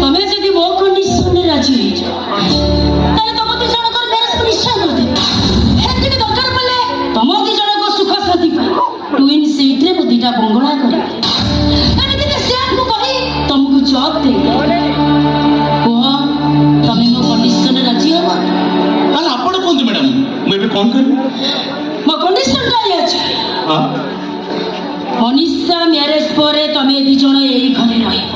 ତମେ ଯଦି ମୋ କଣ୍ଡିସନରେ ରାଜି ହେଇଛ ତାହେଲେ ତମ ଦି ଜଣଙ୍କର ମ୍ୟାରେଜକୁ ନିଶ୍ଚୟ କରିଦେବି। ସେତିକି ଦରକାର ପଡ଼ିଲେ ତମ ଦି ଜଣଙ୍କ ସୁଖ ଶାନ୍ତି ପାଇଁ ଟୁଇନ୍ ସିଟ୍ରେ ମୁଁ ଦିଟା ବଙ୍ଗଳା କରିବି। ଏମିତିକି ସେୟାରକୁ କହି ତମକୁ ଜବ୍ ଦେଇଦେବି। କୁହ ତମେ ମୋ କଣ୍ଡିସନରେ ରାଜି ହବ? ତାହେଲେ ଆପଣ କୁହନ୍ତୁ ମ୍ୟାଡାମ ମୁଁ ଏବେ କଣ କରିବି? ମୋ କଣ୍ଡିସନଟା ଇଏ ଅଛି। ହଁ ମନୀଷା ମ୍ୟାରେଜ ପରେ ତମେ ଦି ଜଣ ଏଇ ଘରେ ରହିବ।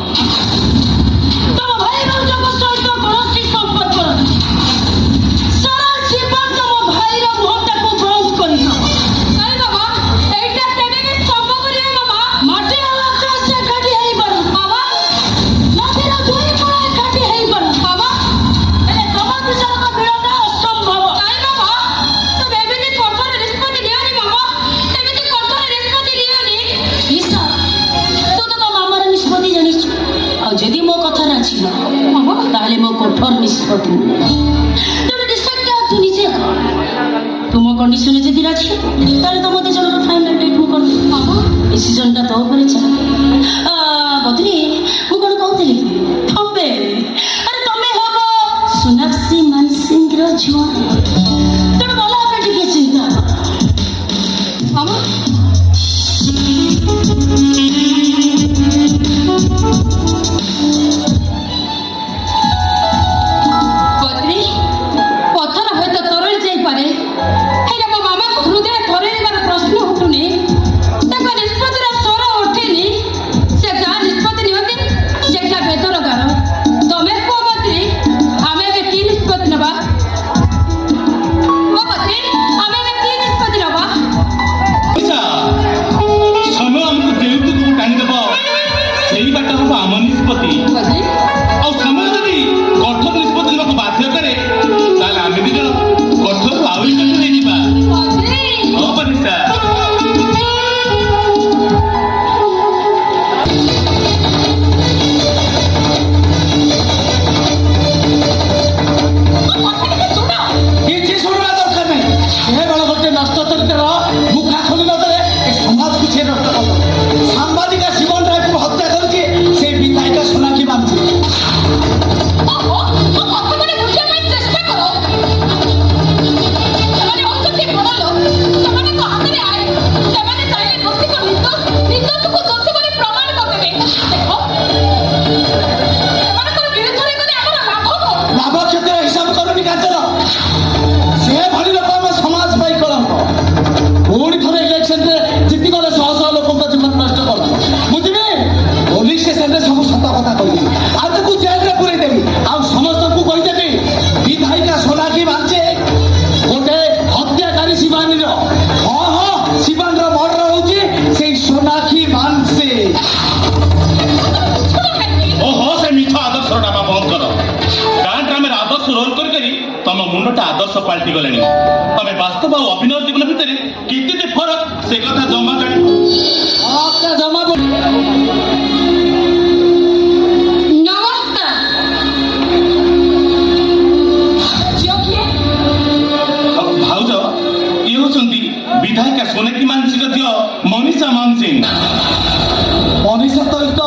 ତମ ଭାଇ ଭାଉଜଙ୍କ ସହିତ କୌଣସି ସମ୍ପର୍କ ନାହିଁ। ସାରା ଜୀବନ ତମ ଭାଇର ମୁହଁଟାକୁ ବନ୍ଦ କରିଦବ। ନାଇଁ ବାବା এইটা কেবে ବି ସମ୍ଭବ ନୁହେଁ ବାବା। ମାଟି ଆଉ ଆକାଶ ଏକାଠି ହେଇପାରୁ ବାବା ନଦୀର ଦୁଇ କୂଳ ଏକାଠି ହେଇପାରୁ ବାବା ହେଲେ ତମ ଦି ଜଣଙ୍କ ମିଳନ ଅସମ୍ଭବ। ନାଇଁ ବାବା ତମେ ଏମିତି କଠୋର ନିଷ୍ପତ୍ତି ନିଅନି ବାବା। ଏମିତି କଠୋର ନିଷ୍ପତ୍ତି ନିଅନି। ଈଶା ତୁ ତ ତୋ ମାମାର ନିଷ୍ପତ୍ତି ଜାଣିଛୁ। ଆଉ ଯଦି ମୋ କଥା ରାଜି ନ ବାବା ତାହେଲେ ମୋ କଠୋର ନିଷ୍ପତ୍ତି ତେଣୁ ଡିସାଇଡ୍ ତୁ ନିଜେ କର। ତୁମ କଣ୍ଡିସନରେ ଯଦି ରାଜି ତାହେଲେ ତମ ଦି ଜଣର ଫାଇନାଲ ଡେଟ୍ ମୁଁ କରିଦେବି। ବାବା ଡିସିଜନଟା ତୋ ଉପରେ ଚାଲେ। ବଦ୍ରି ମୁଁ କ'ଣ କହୁଥିଲି କି ଥମ୍ବେ ଆରେ ତମେ ହବ ସୋନାକ୍ଷୀ ମାନସିଂର ଝିଅ। ତେଣୁ ଭଲ ଭାବରେ ଟିକେ ଚିନ୍ତା କର। ବାବା ବଦ୍ରି ପଥର ହୁଏତ ତରଳି ଯାଇପାରେ ହେଲେ ମୋ ମାମାକୁ ହୃଦୟ ଥରେଇବାର ପ୍ରଶ୍ନ ଉଠୁନି। ତାଙ୍କ ନିଷ୍ପତ୍ତିର ସ୍ୱର ଉଠେନି। ସେ ଯାହା ନିଷ୍ପତ୍ତି ନିଅନ୍ତି ସେଇଟା ବେଦର ଗାର। ତମେ କୁହ ବଦ୍ରି ଆମେ ଏବେ କି ନିଷ୍ପତ୍ତି ନେବା? ଓ ବଦ୍ରି ଆମେ ଏବେ କି ନିଷ୍ପତ୍ତି ନେବା? ମନୀଷା ସମୟ ଆମକୁ ଦେଉକୁ ଟାଣିଦେବ। ସେଇ ବାଟ ହବ ଆମ ନିଷ୍ପତ୍ତି। ବଦ୍ରି ଆଉ ସମୟ ଯଦି କଠୋର ନିଷ୍ପତ୍ତି ନେବାକୁ ବାଧ୍ୟ କରେ ତାହେଲେ ଆମେ ଦି ଜଣ କଠୋରରୁ ଆହୁରି କଠୋର ହେଇଯିବା। ବଦ୍ରି ହଁ ମନୀଷା କିଛି ଶୁଣିବା ଦରକାର ନାହିଁ। ସେବେଳେ ଗୋଟେ ନଷ୍ଟ ଚରିତ୍ରର ମୁଖା ଖୋଲି ନଦେଲେ ଏ ସମାଜକୁ ସେ ନଷ୍ଟ କରିବ। ସାମ୍ବାଦିକା ଜୀବନ ରାୟକୁ ହତ୍ୟା କରିଛି ସେଇ ବିଧାୟକ ସୋନାକ୍ଷୀ ମାନସିଂ। ଓହୋ ମୋ କଥା ମାନେ ବୁଝିବା ପାଇଁ ଚେଷ୍ଟା କର। ସେମାନେ ହଉଛନ୍ତି ବଡ଼ ଲୋକ। ସେମାନଙ୍କ ହାତରେ ଆଇନ। ସେମାନେ ଚାହିଁଲେ ଦୋଷୀକୁ ନିର୍ଦ୍ଦୋଷକୁ ଦୋଷୀ ବୋଲି ପ୍ରମାଣ କରିଦେବେ। ଦେଖ ସେମାନଙ୍କର ବିରୁଦ୍ଧରେ ଗଲେ ଆମର ଲାଭ କଣ? ଲାଭ କ୍ଷତିର ହିସାବ କରୁନି କାର୍ଯ୍ୟର। ସେଭଳି ଲୋକ ଆମ ସମାଜ ପାଇଁ କଳଙ୍କ। ପୁଣି ଥରେ ଇଲେକ୍ସନରେ ଜିତିଗଲେ ଶହ ଶହ ଲୋକଙ୍କ ଜୀବନ ନଷ୍ଟ କରିଦେବ। ବୁଝିବି ପୋଲିସ ଷ୍ଟେସନରେ ସବୁ ସତ କଥା କହିବି। ଆଉ ତାକୁ ଜେଲରେ ପୁରେଇ ଦେବି। ଆଉ ସମସ୍ତଙ୍କୁ କହିଦେବି ବିଧାୟିକା ସୋନାକ୍ଷୀ ମାନସିଂ ଗୋଟେ ହତ୍ୟାକାରୀ ଶିବାନୀର। ହଁ ହଁ ଶିବାନୀର ମର୍ଡର ହଉଛି ସେଇ ସୋନାକ୍ଷୀ ମାନସିଂ। ଓହୋ ସେ ମିଛ ଆଦର୍ଶର ଡାବା ବନ୍ଦ କର। ଗାଁ ଗ୍ରାମରେ ଆଦର୍ଶ ରୋଲ କରି କରି ତମ ମୁଣ୍ଡଟା ଆଦର୍ଶ ପାଲଟି ଗଲାଣି। ତମେ ବାସ୍ତବ ଆଉ ଅଭିନୟ ଜୀବନ ଭିତରେ କେତେ ଯେ ଫରକ ସେ କଥା ଜମା ଜାଣିବ। आपका जमा ନମସ୍କାର। ଝିଅ କିଏ? ଭାଉଜ ଇଏ ହଉଛନ୍ତି ବିଧାୟିକା ସୋନାକ୍ଷୀ ମାନସିଂର ଝିଅ ମନୀଷା ମାନସିଂ। ମନୀଷା ସହିତ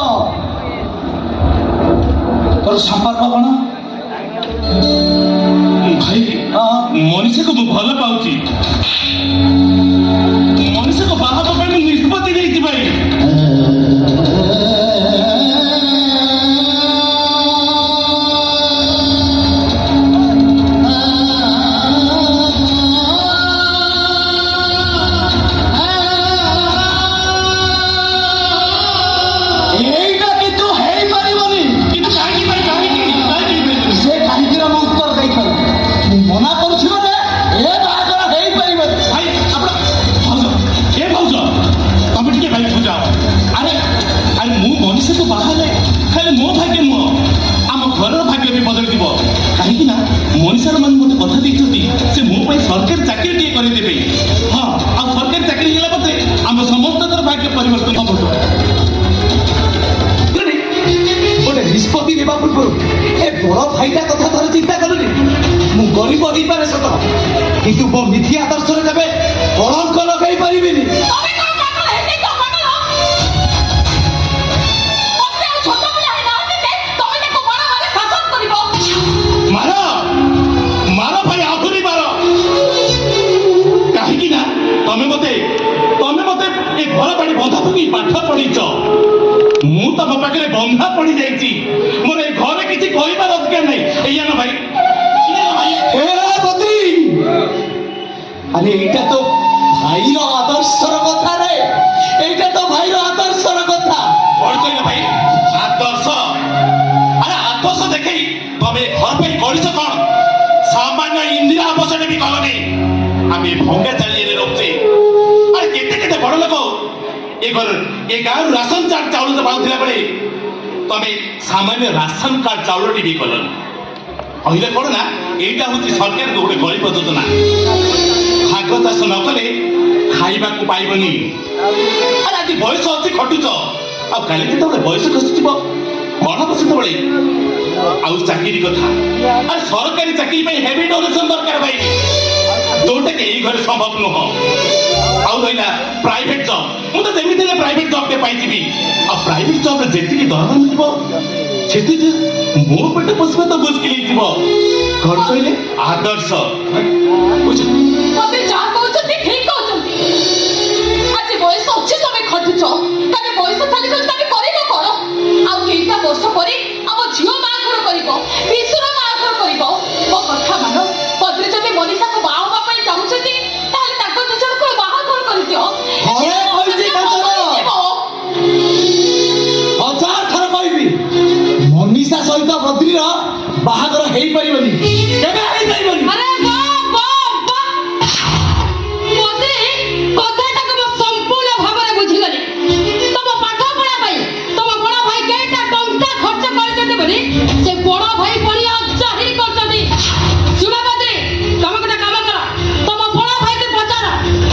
ତୋର ସମ୍ପର୍କ କ'ଣ? ଭାଇ ମନୀଷାକୁ ମୁଁ ଭଲ ପାଉଛି। ମନୀଷାକୁ ବାହା ହେବା ପାଇଁ ମୁଁ ନିଷ୍ପତ୍ତି ନେଇଛି ଭାଇ। ମଣିଷକୁ ବାହାରେ ଖାଲି ମୋ ଭାଗ୍ୟ ନୁହଁ ଆମ ଘରର ଭାଗ୍ୟ ବି ବଦଳିଯିବ କାହିଁକି ନା ମଣିଷର ମାନେ ମୋତେ କଥା ଦେଇଛନ୍ତି ସେ ମୋ ପାଇଁ ସରକାରୀ ଚାକିରିଟିଏ କରିଦେବେ ହଁ ଆଉ ସରକାରୀ ଚାକିରି ହେଲା ପରେ ଆମ ସମସ୍ତଙ୍କର ଭାଗ୍ୟ ପରିବର୍ତ୍ତନ ହବ ଗୋଟେ ନିଷ୍ପତ୍ତି ନେବା ପୂର୍ବରୁ ଏ ବଡ ଭାଇଟା କଥା ଥରେ ଚିନ୍ତା କଲୁନି ମୁଁ ଗରିବ ହେଇପାରେ ସତ କିନ୍ତୁ ମୋ ମିଥ୍ୟା ଆଦର୍ଶରେ କେବେ କଳଙ୍କ ଲଗାଇ ପାରିବିନି ତମେ କଣ ପାଗଳ ହେଇଯାଇଛ ପାଗଳ? ମତେ ଆଉ ଛୋଟ ପିଲା ହେଇନାହାନ୍ତି ଯେ ତମେ ତାକୁ ବଡ଼ ଭାବେ ଶାସନ କରିବ। ମାର ମାର ଭାଇ ଆହୁରି ମାର କାହିଁକି ନା ତମେ ମତେ ଏ ଘର ବାଡ଼ି ବନ୍ଧା ପକେଇ ପାଠ ପଢିଛ ମୁଁ ତମ ପାଖରେ ବନ୍ଧା ପଡି ଯାଇଛି ମୋର ଏ ଘରେ କିଛି କହିବାର ଅଧିକାର ନାହିଁ ଏଇଆ ନା ଭାଇ আরে এইটা তো ভাইর আদর্শর কথা রে এইটা তো ভাইর আদর্শর কথা କଣ କହିଲ ଭାଇ ଆଦର୍ଶ ଆରେ ଆଦର୍ଶ ଦେଖେଇ ତମେ ଘର ପାଇଁ କରିଛ କଣ ସାମାନ୍ୟ ଇନ୍ଦିରା ଆବାସରେ ବି କଲନି ଆମେ ଭଙ୍ଗା ଚାଳିଆରେ ରହୁଛେ ଆରେ କେତେ କେତେ ବଡ ଲୋକ ଏ ଗାଁରୁ ରାସନ ଚାଉଳ ପାଉଥିଲା ବେଳେ ତମେ ସାମାନ୍ୟ ରାସନ କାର୍ଡ ଚାଉଳଟି ବି କଲନି କହିଲେ କଣ ନା ଏଇଟା ହଉଛି ସରକାରଙ୍କ ଗୋଟେ ଗରିବ ଯୋଜନା ଭାଗ ଚାଷ ନ କଲେ ଖାଇବାକୁ ପାଇବନି ଆରେ ଆଜି ବୟସ ଅଛି ଖଟୁଛ ଆଉ କାଲି କେତେବେଳେ ବୟସ ଖସିଯିବ କଣ ହବ ସେତେବେଳେ ଆଉ ଚାକିରି କଥା ଆରେ ସରକାରୀ ଚାକିରି ପାଇଁ ହେଭି ଡୋନେସନ ଦରକାର ଭାଇ ଯୋଉଟା କି ଏଇ ଘରେ ସମ୍ଭବ ନୁହଁ ଆଉ ରହିଲା ପ୍ରାଇଭେଟ ଜବ ମୁଁ ତ ଯେମିତି ହେଲେ ପ୍ରାଇଭେଟ ଜବ ଟେ ପାଇଯିବି ଆଉ ପ୍ରାଇଭେଟ ଜବରେ ଯେତିକି ଦରମା ମିଳିବ ସେତିକି ମୋ ପେଟ ପୋଷିବା ତ ମୁସ୍କିଲ ହେଇଯିବ କଣ କହିଲେ ଆଦର୍ଶ ବୁଝ ତମେ ଯାହା କହୁଛନ୍ତି ଠିକ କହୁଛନ୍ତି ଆଜି ବୟସ ଅଛି ତମେ ଖଟୁଛ ତମେ ବୟସ ଛାଡ଼ିଗଲେ ତମେ କରିବ କଣ ଆଉ କେଇଟା ବର୍ଷ ପରେ ଆମ ଝିଅ ବାହାଘର କରିବ ବିଶୁର ବାହାଘର କରିବ ମୋ କଥା ମାନ ପଦରେ ଯଦି ମନିଷାକୁ ବାହା ହେବା ପାଇଁ ଚାହୁଁଛନ୍ତି ତାହେଲେ ତାଙ୍କ ଦି ଜଣଙ୍କର ବାହାଘର କରିଦିଅ ହଏ କହିଛି କାନ୍ତର। ହଜାର ଥର କହିବି ମନୀଷା ସହିତ ବଦ୍ରିର ବାହାଘର ହେଇପାରିବନି କେବେ ହେଇପାରିବନି ଆରେ ବାଃ ବାଃ ବାଃ ମୋତେ କଥାଟାକୁ ମୁଁ ସମ୍ପୂର୍ଣ୍ଣ ଭାବରେ ବୁଝିଗଲି ତମ ପାଠ ପଢା ପାଇଁ ତମ ବଡ଼ ଭାଇ କେଇଟା ଟଙ୍କା ଖର୍ଚ୍ଚ କରିଛନ୍ତି ବୋଲି ସେ ବଡ଼ ଭାଇ ପଡ଼ିଆ ଜାହିର କରିଛନ୍ତି ଶୁଣ ବଦ୍ରି ତମେ ଗୋଟେ କାମ କର ତମ ବଡ଼ ଭାଇକୁ ପଚାର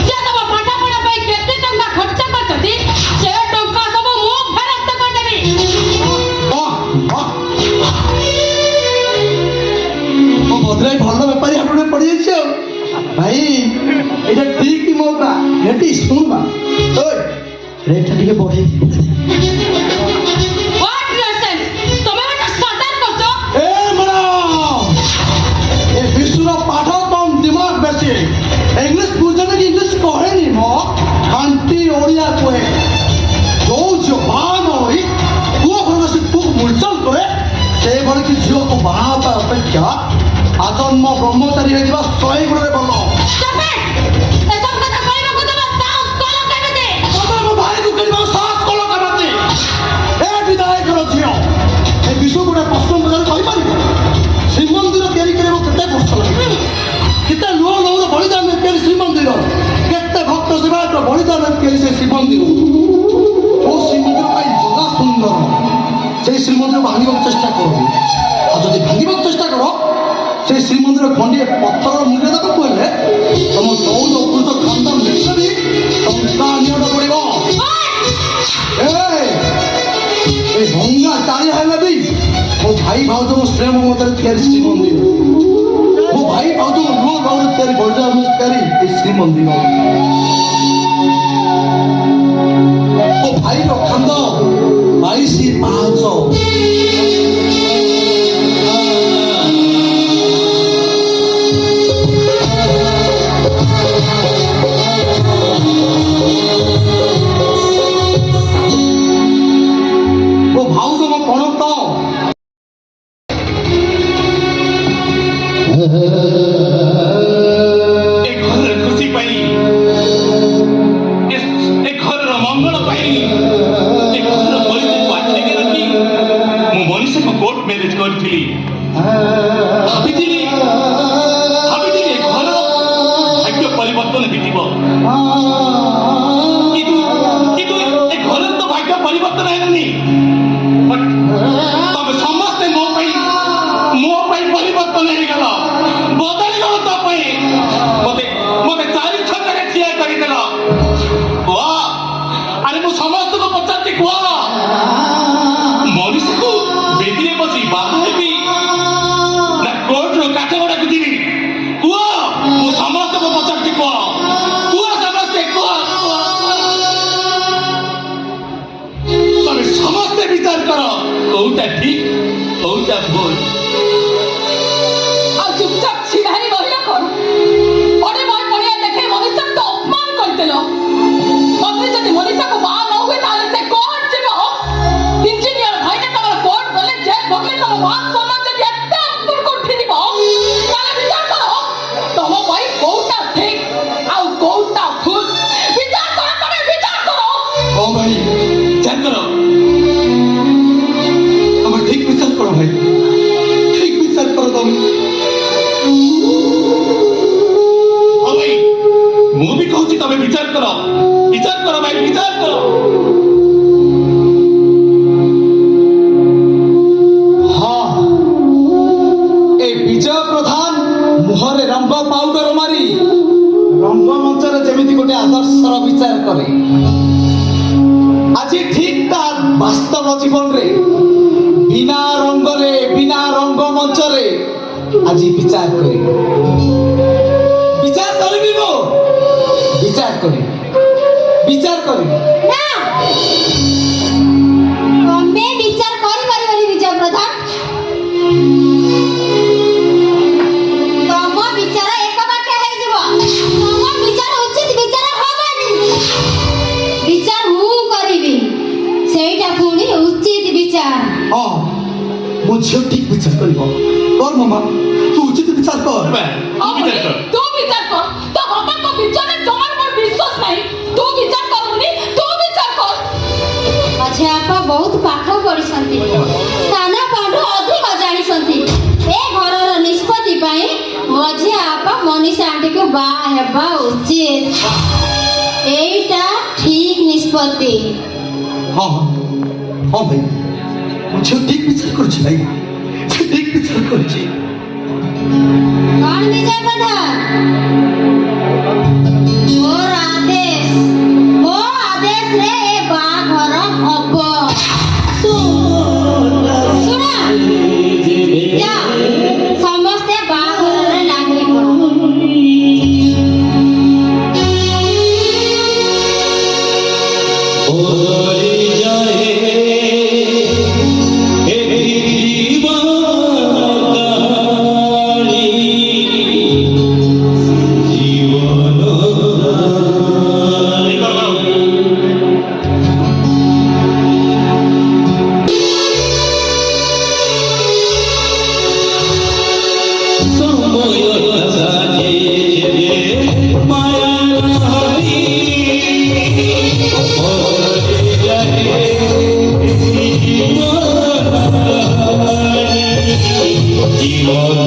ସେ ତମ ପାଠ ପଢା ପାଇଁ କେତେ ଟଙ୍କା ଖର୍ଚ୍ଚ କରିଛନ୍ତି ସେ ଟଙ୍କା ସବୁ ମୁଁ ଫେରସ୍ତ କରିଦେବି ମୋ ଭଦ୍ରାଇ ଭଲ ବେପାରୀ ହାଟରେ ପଡ଼ିଯାଇଛି ଆଉ ଭାଇ ଏଇଟା ଠିକ ମୌକା ଏଠି ଶୁଣବା ରେଟ୍ଟା ଟିକେ ବଢେଇ What nonsense! ତମେ ଗୋଟେ ସର୍ଦାର କରୁଛ ଏ ମ୍ୟାଡ଼ାମ ଏ ବିଶ୍ୱର ପାଠ କମ ଦିମାଗ ବେଶୀ ଇଂଲିଶ ବୁଝୁଛନ୍ତି କି ଇଂଲିଶ କହେନି ମୋ ଖାଣ୍ଟି ଓଡ଼ିଆ କୁହେ ଯୋଉ ଝିଅ ବାହା ନ ହୋଇ ପୁଅ ଘର ବସି ପୁଅକୁ ମୂର୍ଚ୍ଛନ କରେ ସେଇଭଳି କି ଝିଅକୁ ବାହା ହେବା ଅପେକ୍ଷା ଆଜନ୍ମ ବ୍ରହ୍ମଚାରୀ ହେଇଯିବା 100 ଗୁଣରେ ଭଲ Stop it! ଏସବୁ କଥା କହିବାକୁ ତମ ସାହସ କଣ କେମିତି ତମେ ମୋ ଭାଇକୁ କିଣିବାକୁ ସାହସ କଲ କେମିତି ଏ ବିଧାୟକର ଝିଅ ଏ ବିଶ୍ୱକୁ ଗୋଟେ ପ୍ରଶ୍ନ ପଚାରି କହିପାରିବ ଶ୍ରୀମନ୍ଦିର ତିଆରି କରିବାକୁ କେତେ ବର୍ଷ ଲାଗିବ କେତେ ଲୁହ ଲହୁର ବଳିଦାନ ତିଆରି ଶ୍ରୀମନ୍ଦିର କେତେ ଭକ୍ତ ସେବାୟତର ବଳିଦାନ ତିଆରି ସେ ଶ୍ରୀମନ୍ଦିର ଓ ଶ୍ରୀମନ୍ଦିର ପାଇଁ ଜଗା ସୁନ୍ଦର ସେଇ ଶ୍ରୀମନ୍ଦିର ଭାଙ୍ଗିବାକୁ ଚେଷ୍ଟା କର ଆଉ ଯଦି ଭାଙ୍ଗିବାକୁ ଚେଷ୍ଟା କର সেই শ্রীমন্দির খন্ডিয়ে পথর মূল্য দেবো কহিলে তম চৌদ অপূর্ত খানদান দেখলে ବି ଟଙ୍କା ନିଅଣ୍ଟ ପଡ଼ିବ এই ଭଙ୍ଗା ଚାଳିଆ ହେଲେ ବି ମୋ ଭାଇ ଭାଉଜଙ୍କ ସ୍ନେହ ମମତାରେ ତିଆରି ଶ୍ରୀମନ୍ଦିର ମୋ ଭାଇ ଭାଉଜଙ୍କ ଲୁହ ଭାବରେ ତିଆରି ବଳିଦାନ ତିଆରି এই ଶ୍ରୀମନ୍ଦିର ମୋ ଭାଇର ଖାନ୍ଦ 22 ପାହାଚ ଏ ଘରର ଖୁସି ପାଇଁ ଏ ଘରର ମଙ୍ଗଳ ପାଇଁ ଏ ଘରର ପରିସ୍ଥିତିକୁ ଆଖିରେ ରଖି ମୁଁ ମଣିଷକୁ କୋର୍ଟ ମ୍ୟାରେଜ କରିଥିଲି ଭାବିଥିଲି ଏ ଘରର ଭାଗ୍ୟ ପରିବର୍ତ୍ତନ ହେଇଯିବ କିନ୍ତୁ ଏ ଘରର ତ ଭାଗ୍ୟ ପରିବର୍ତ୍ତନ ହେଲାନି বিচার কর কোনটা ঠিক কোনটা ভুল। ଆଉ ଚୁପଚାପ ଛିଡ଼ା ହେଇ ରହିଲା କ'ଣ? ପଡ଼େ ବହି ପଡ଼ିଆ ଦେଖେ ମନୁଷ୍ୟକୁ ତ ଅପମାନ କରିଦେଲ। ମତେ ଯଦି ମନୁଷ୍ୟକୁ ବାହା ନ ହୁଏ ତାହେଲେ ସେ କୋର୍ଟ ଯିବ। ଇଞ୍ଜିନିୟର ଭାଇଟା ତମର କୋର୍ଟ ଗଲେ ଜେଲ୍ ଭୋଗେ ତମ ମାନ ସମ୍ମାନ ଯଦି ଏତେ ଉପରକୁ ଉଠିଯିବ ତାହେଲେ ବିଚାର କର ତମ ପାଇଁ କୋଉଟା ଠିକ ଆଉ କୋଉଟା ଭୁଲ। ବିଚାର କର ତମେ ବିଚାର କର। ହଁ ଭାଇ বিচার কর। ତମେ ଠିକ ବିଚାର କର ଭାଇ ଠିକ ବିଚାର କର ତମେ ହଁ ଭାଇ ମୁଁ ବି କହୁଛି ତମେ বিচার কর ଭାଇ বিচার কর। ହଁ ଏ ବିଜୟ ପ୍ରଧାନ ମୁହଁରେ ରଙ୍ଗ ପାଉଡର ମାରି ରଙ୍ଗମଞ୍ଚରେ ଯେମିତି ଗୋଟେ ଆଦର୍ଶର ବିଚାର କରେ ଆଜି ଠିକ ତା ବାସ୍ତବ ଜୀବନରେ ବିନା ରଙ୍ଗରେ ବିନା ରଙ୍ଗମଞ୍ଚରେ ଆଜି ବିଚାର କରିବି ମୁଁ ବିଚାର କରିବି ନା ତମେ ବିଚାର କରିପାରିବନି ବିଜୟ ପ୍ରଧାନ। ତମ ବିଚାର ଏକ ବାକ୍ୟ ହେଇଯିବ। ତମ ବିଚାର ଉଚିତ ବିଚାର ହବନି। ବିଚାର ମୁଁ କରିବି ସେଇଟା ପୁଣି ଉଚିତ ବିଚାର। ହଁ ମୋ ଝିଅ ଠିକ ବିଚାର କରିବ କର ମାମା ତୁ ଉଚିତ ବିଚାର କର ତୁ বিচার কর। ତୁ ବିଚାର କର। ତୋ ବାପାଙ୍କ ବିଚାରରେ ଜମାରୁ ମୋର ବିଶ୍ୱାସ ନାହିଁ। ତୁ ବିଚାର କରୁନି ତୁ ବିଚାର କର। ମଝିଆପା ବହୁତ ପାଠ ପଢିଛନ୍ତି। ସାନପାଠୁ ଅଧିକ ଜାଣିଛନ୍ତି। ଏ ଘରର ନିଷ୍ପତ୍ତି ପାଇଁ ମଝିଆପା ମନୀଷା ଆଣ୍ଟିକୁ ବାହା ହେବା ଉଚିତ। ଏଇଟା ଠିକ ନିଷ୍ପତ୍ତି। ହଁ ହଁ ଭାଇ ମୋ ଝିଅ ଠିକ ବିଚାର କରୁଛି ଭାଇ ସେ ଠିକ ବିଚାର କରୁଛି କଣ ବିଜୟ ପ୍ରଧାନ? ମୋ ଆଦେଶରେ ଏ ବାହାଘର ହବ। ଶୁଣ ଯା ସମସ୍ତେ ବାହାଘରରେ ଲାଗି ପଡ। জীবন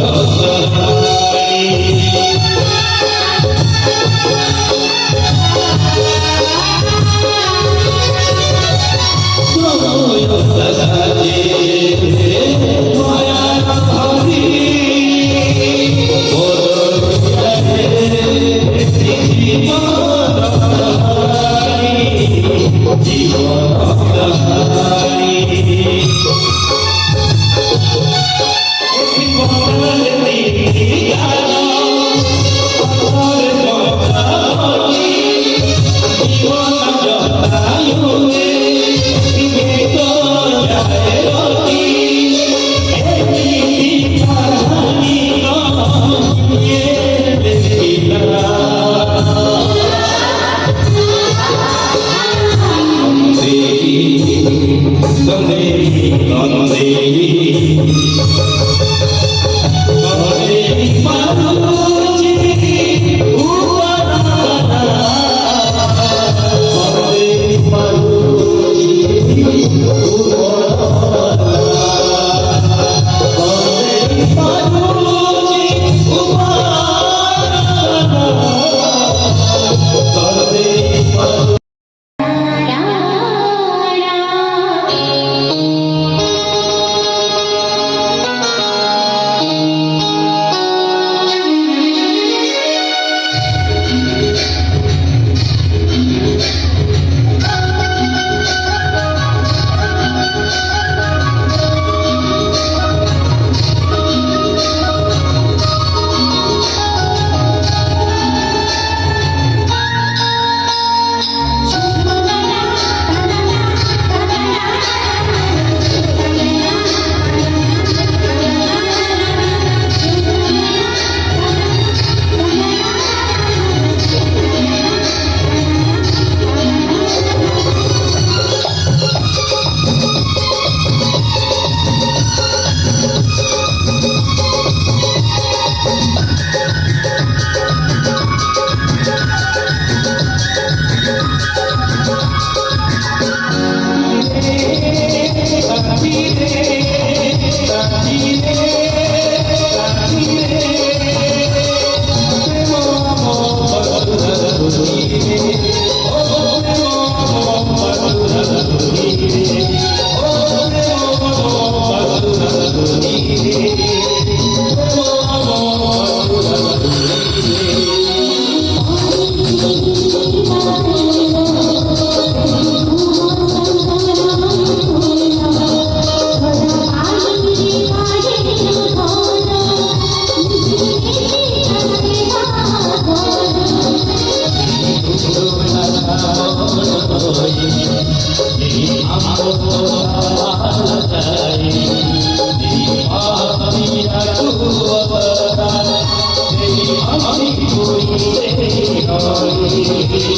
Thank you.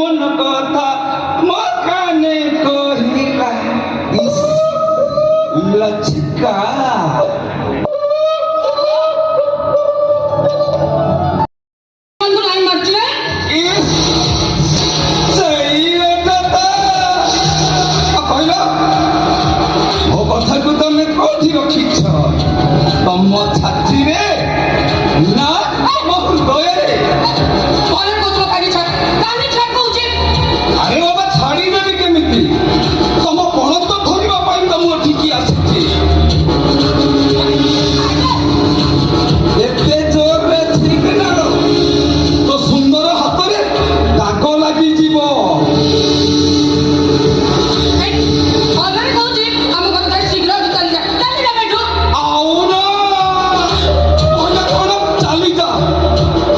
মন কথা মখানে কহিলা ইস লচিকা বন্ধু লাইন মারছিলে ইস সেই কথা কইল ମୋ କଥାକୁ ତମେ କୋଉଠି ରଖିଛ ତମ ଛାତିରେ ନା ଆମ ହୃଦୟରେ কলের কত কানি ছাড় কହୁଛି ଆରେ ବାବା ଛାଡ଼ିଦେବି କେମିତି ତମ ପଣ ତ ଧରିବା ପାଇଁ ତ ମୁଁ ଏଠିକି ଆସିଛି ଏତେ ଜୋରରେ ଠିକ ନା ତୋ ସୁନ୍ଦର ହାତରେ ଦାଗ ଲାଗିଯିବ অলরেডি কହୁଛି ଆମ କଥା ପାଇଁ ଶୀଘ୍ର ଚାଲି ଯା ବେଠୁ ଆଉ ନା କହିଲା କଣ ଚାଲିଯା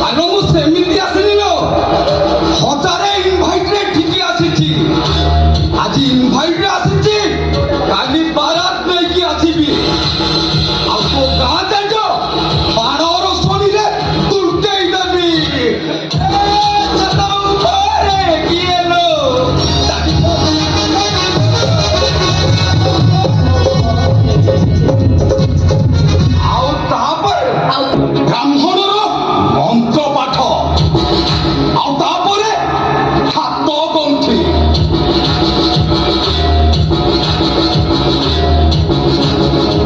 ଆଗ ମୁଁ ସେମିତି ଆସିନି ଲୋ ହଜାରେ ଇନଭାଇଟରେ ଠିକି ଆସିଛି ଆଜି ଇନଭାଇଟରେ ଆସିଛି କାଲି ବାରାତ ନେଇକି ଆସିବି ଆଉ ତୋ ଗାଁ ଯାକ ବାଣର ଶୁଣିଲେ ତୁର୍ତେଇ ଦେବି ଛାତ ଉପରେ କିଏ ଲୋ ଆଉ ତାପରେ ବ୍ରାହ୍ମଣର ମନ୍ତ୍ର ପାଠ ଆଉ ତାପରେ ହାତ ଗଣ୍ଠି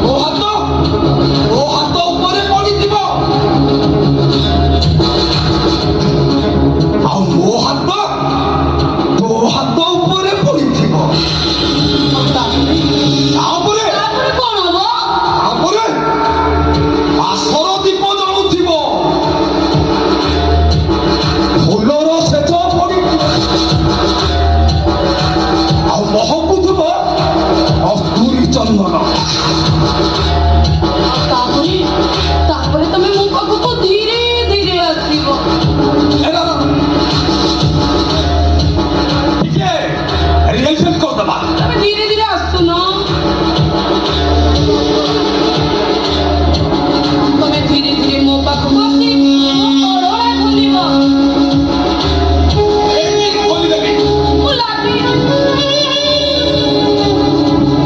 ଓ ହାତ ଉପରେ ପଡ଼ିଯିବ ଆଉ ମୋ ହାତ ତୋ ହାତ ଉପରେ ପଡ଼ିଯିବ ତାପରେ ତାପରେ କଣ ହବ ତାପରେ ଆସର ଦୀପ ଜଳୁଥିବ ଫୁଲର ଶେଷ ପଡ଼ିଥିବ ଆଉ ମହକୁଥିବ କସ୍ତୁରୀ ଚନ୍ଦନ ତାପରେ ତମେ ମୋ ପାଖକୁ ଧୀରେ ଧୀରେ ଆସିବ ଏରା ଟିକେ ରିଏକ୍ସନ କରିଦେବା ତମେ ଧୀରେ ଧୀରେ ଆସୁନ ତମେ ଧୀରେ ଧୀରେ ମୋ ପାଖକୁ ଆସି ମୋ ଓଢ଼ଣା ଖୋଲିବ ଖୋଲିଦେବି ମୁଁ ଲାଗି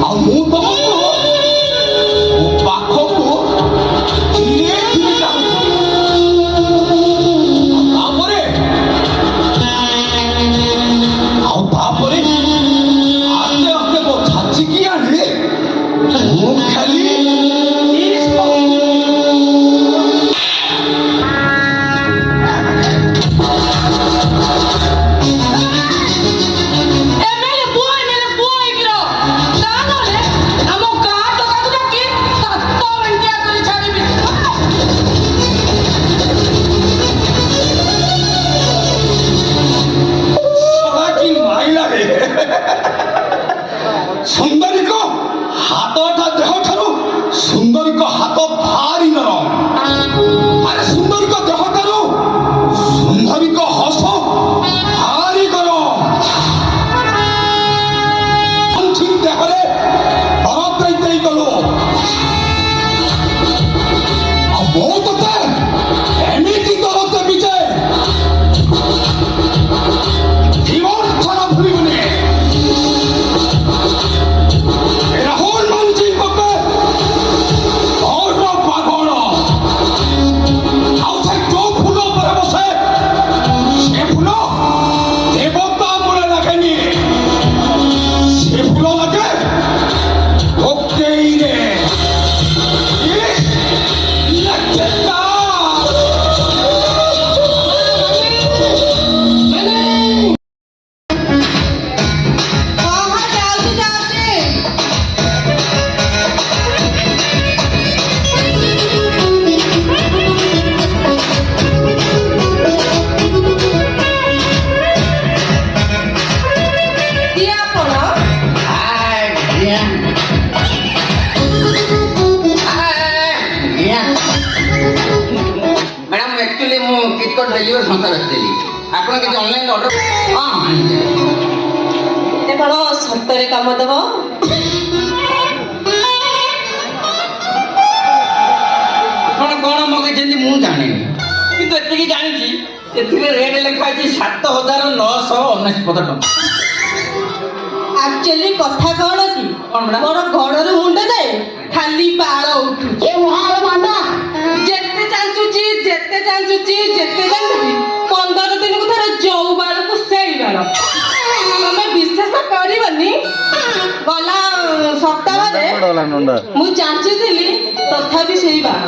ଆଉ ମୁଁ ତମକୁ ମୋ ପାଖକୁ ଧୀରେ ଧୀରେ ଯାଉଛି ତାପରେ ଆସ୍ତେ ଆସ୍ତେ ମୋ ଛାଚିକି ଆଣିଲେ ମୁଁ ଖାଲି ଏମଏଲଏ ପୁଅ ହେଇକିର ତା ନହେଲେ ଆମ ଗାଁ ଟୋକାକୁ ଡାକି ସାତ ଘଣ୍ଟିଆ କରି ଛାଡ଼ିବି କି ମାଇଲା ରେ ସୁନ୍ଦରୀଙ୍କ ହାତଟା ଦେହ ଠାରୁ ସୁନ୍ଦରୀଙ୍କ ହାତ ଭାରି ନରମ ଆରେ ସୁନ୍ଦରୀଙ୍କ ଦେହ ଠାରୁ ସୁନ୍ଦରୀଙ୍କ ହସ ଭାରି ଗରମ ଦେହରେ ଦରଦ ଦେଇ ଗଲୁ ଆଉ ମୁଁ ତତେ ଏମିତି ଦରଦ ଦେବି ଯେ জীবন ছাড়া ভুলিবনি রাহুল মঞ্চি পক্ষে অর্ণ পাগল ଆଉ ସେ ଯୋଉ ଫୁଲ ଉପରେ ବସେ ସେ ଫୁଲ ଦେବତା ମୂଳେ ଲାଗେନି ସେ ଫୁଲ ଲାଗେ ଓକେଇରେ ମ୍ୟାଡ଼ାମ୍ ଆକ୍ଚୁଆଲି ମୁଁ କିଟକଟ୍ ଡେଲିଭରି ସଂସ୍ଥା ରଖିଥିଲି ଆପଣ କିଛି ଅନଲାଇନ୍ ଅର୍ଡ଼ର ହଁ ଏତେ କଣ ସତରେ କାମ ଦେବ ଆପଣ କ'ଣ ମଗେଇଛନ୍ତି ମୁଁ ଜାଣିନି କିନ୍ତୁ ଏତିକି ଜାଣିଛି ସେଥିରେ ରେଟ୍ ଲେଖା ହେଇଛି 7,999 ଟଙ୍କା। ଆକ୍ଚୁଆଲି କଥା କଣ କି କଣ ମ୍ୟାଡାମ? ମୋର ଗୋଡରୁ ମୁଣ୍ଡ ଯାଏ ଖାଲି ବାଳ ଉଠୁଛି ଯେତେ ଚାଞ୍ଚୁଛି 15 ଦିନକୁ ଥରେ ଯୋଉ ବାଳକୁ ସେଇ ବାଳ। ତମେ ବିଶ୍ୱାସ କରିବନି ଗଲା ସପ୍ତାହରେ ମୁଁ ଚାଞ୍ଚୁଥିଲି ତଥାପି ସେଇ ବାଳ।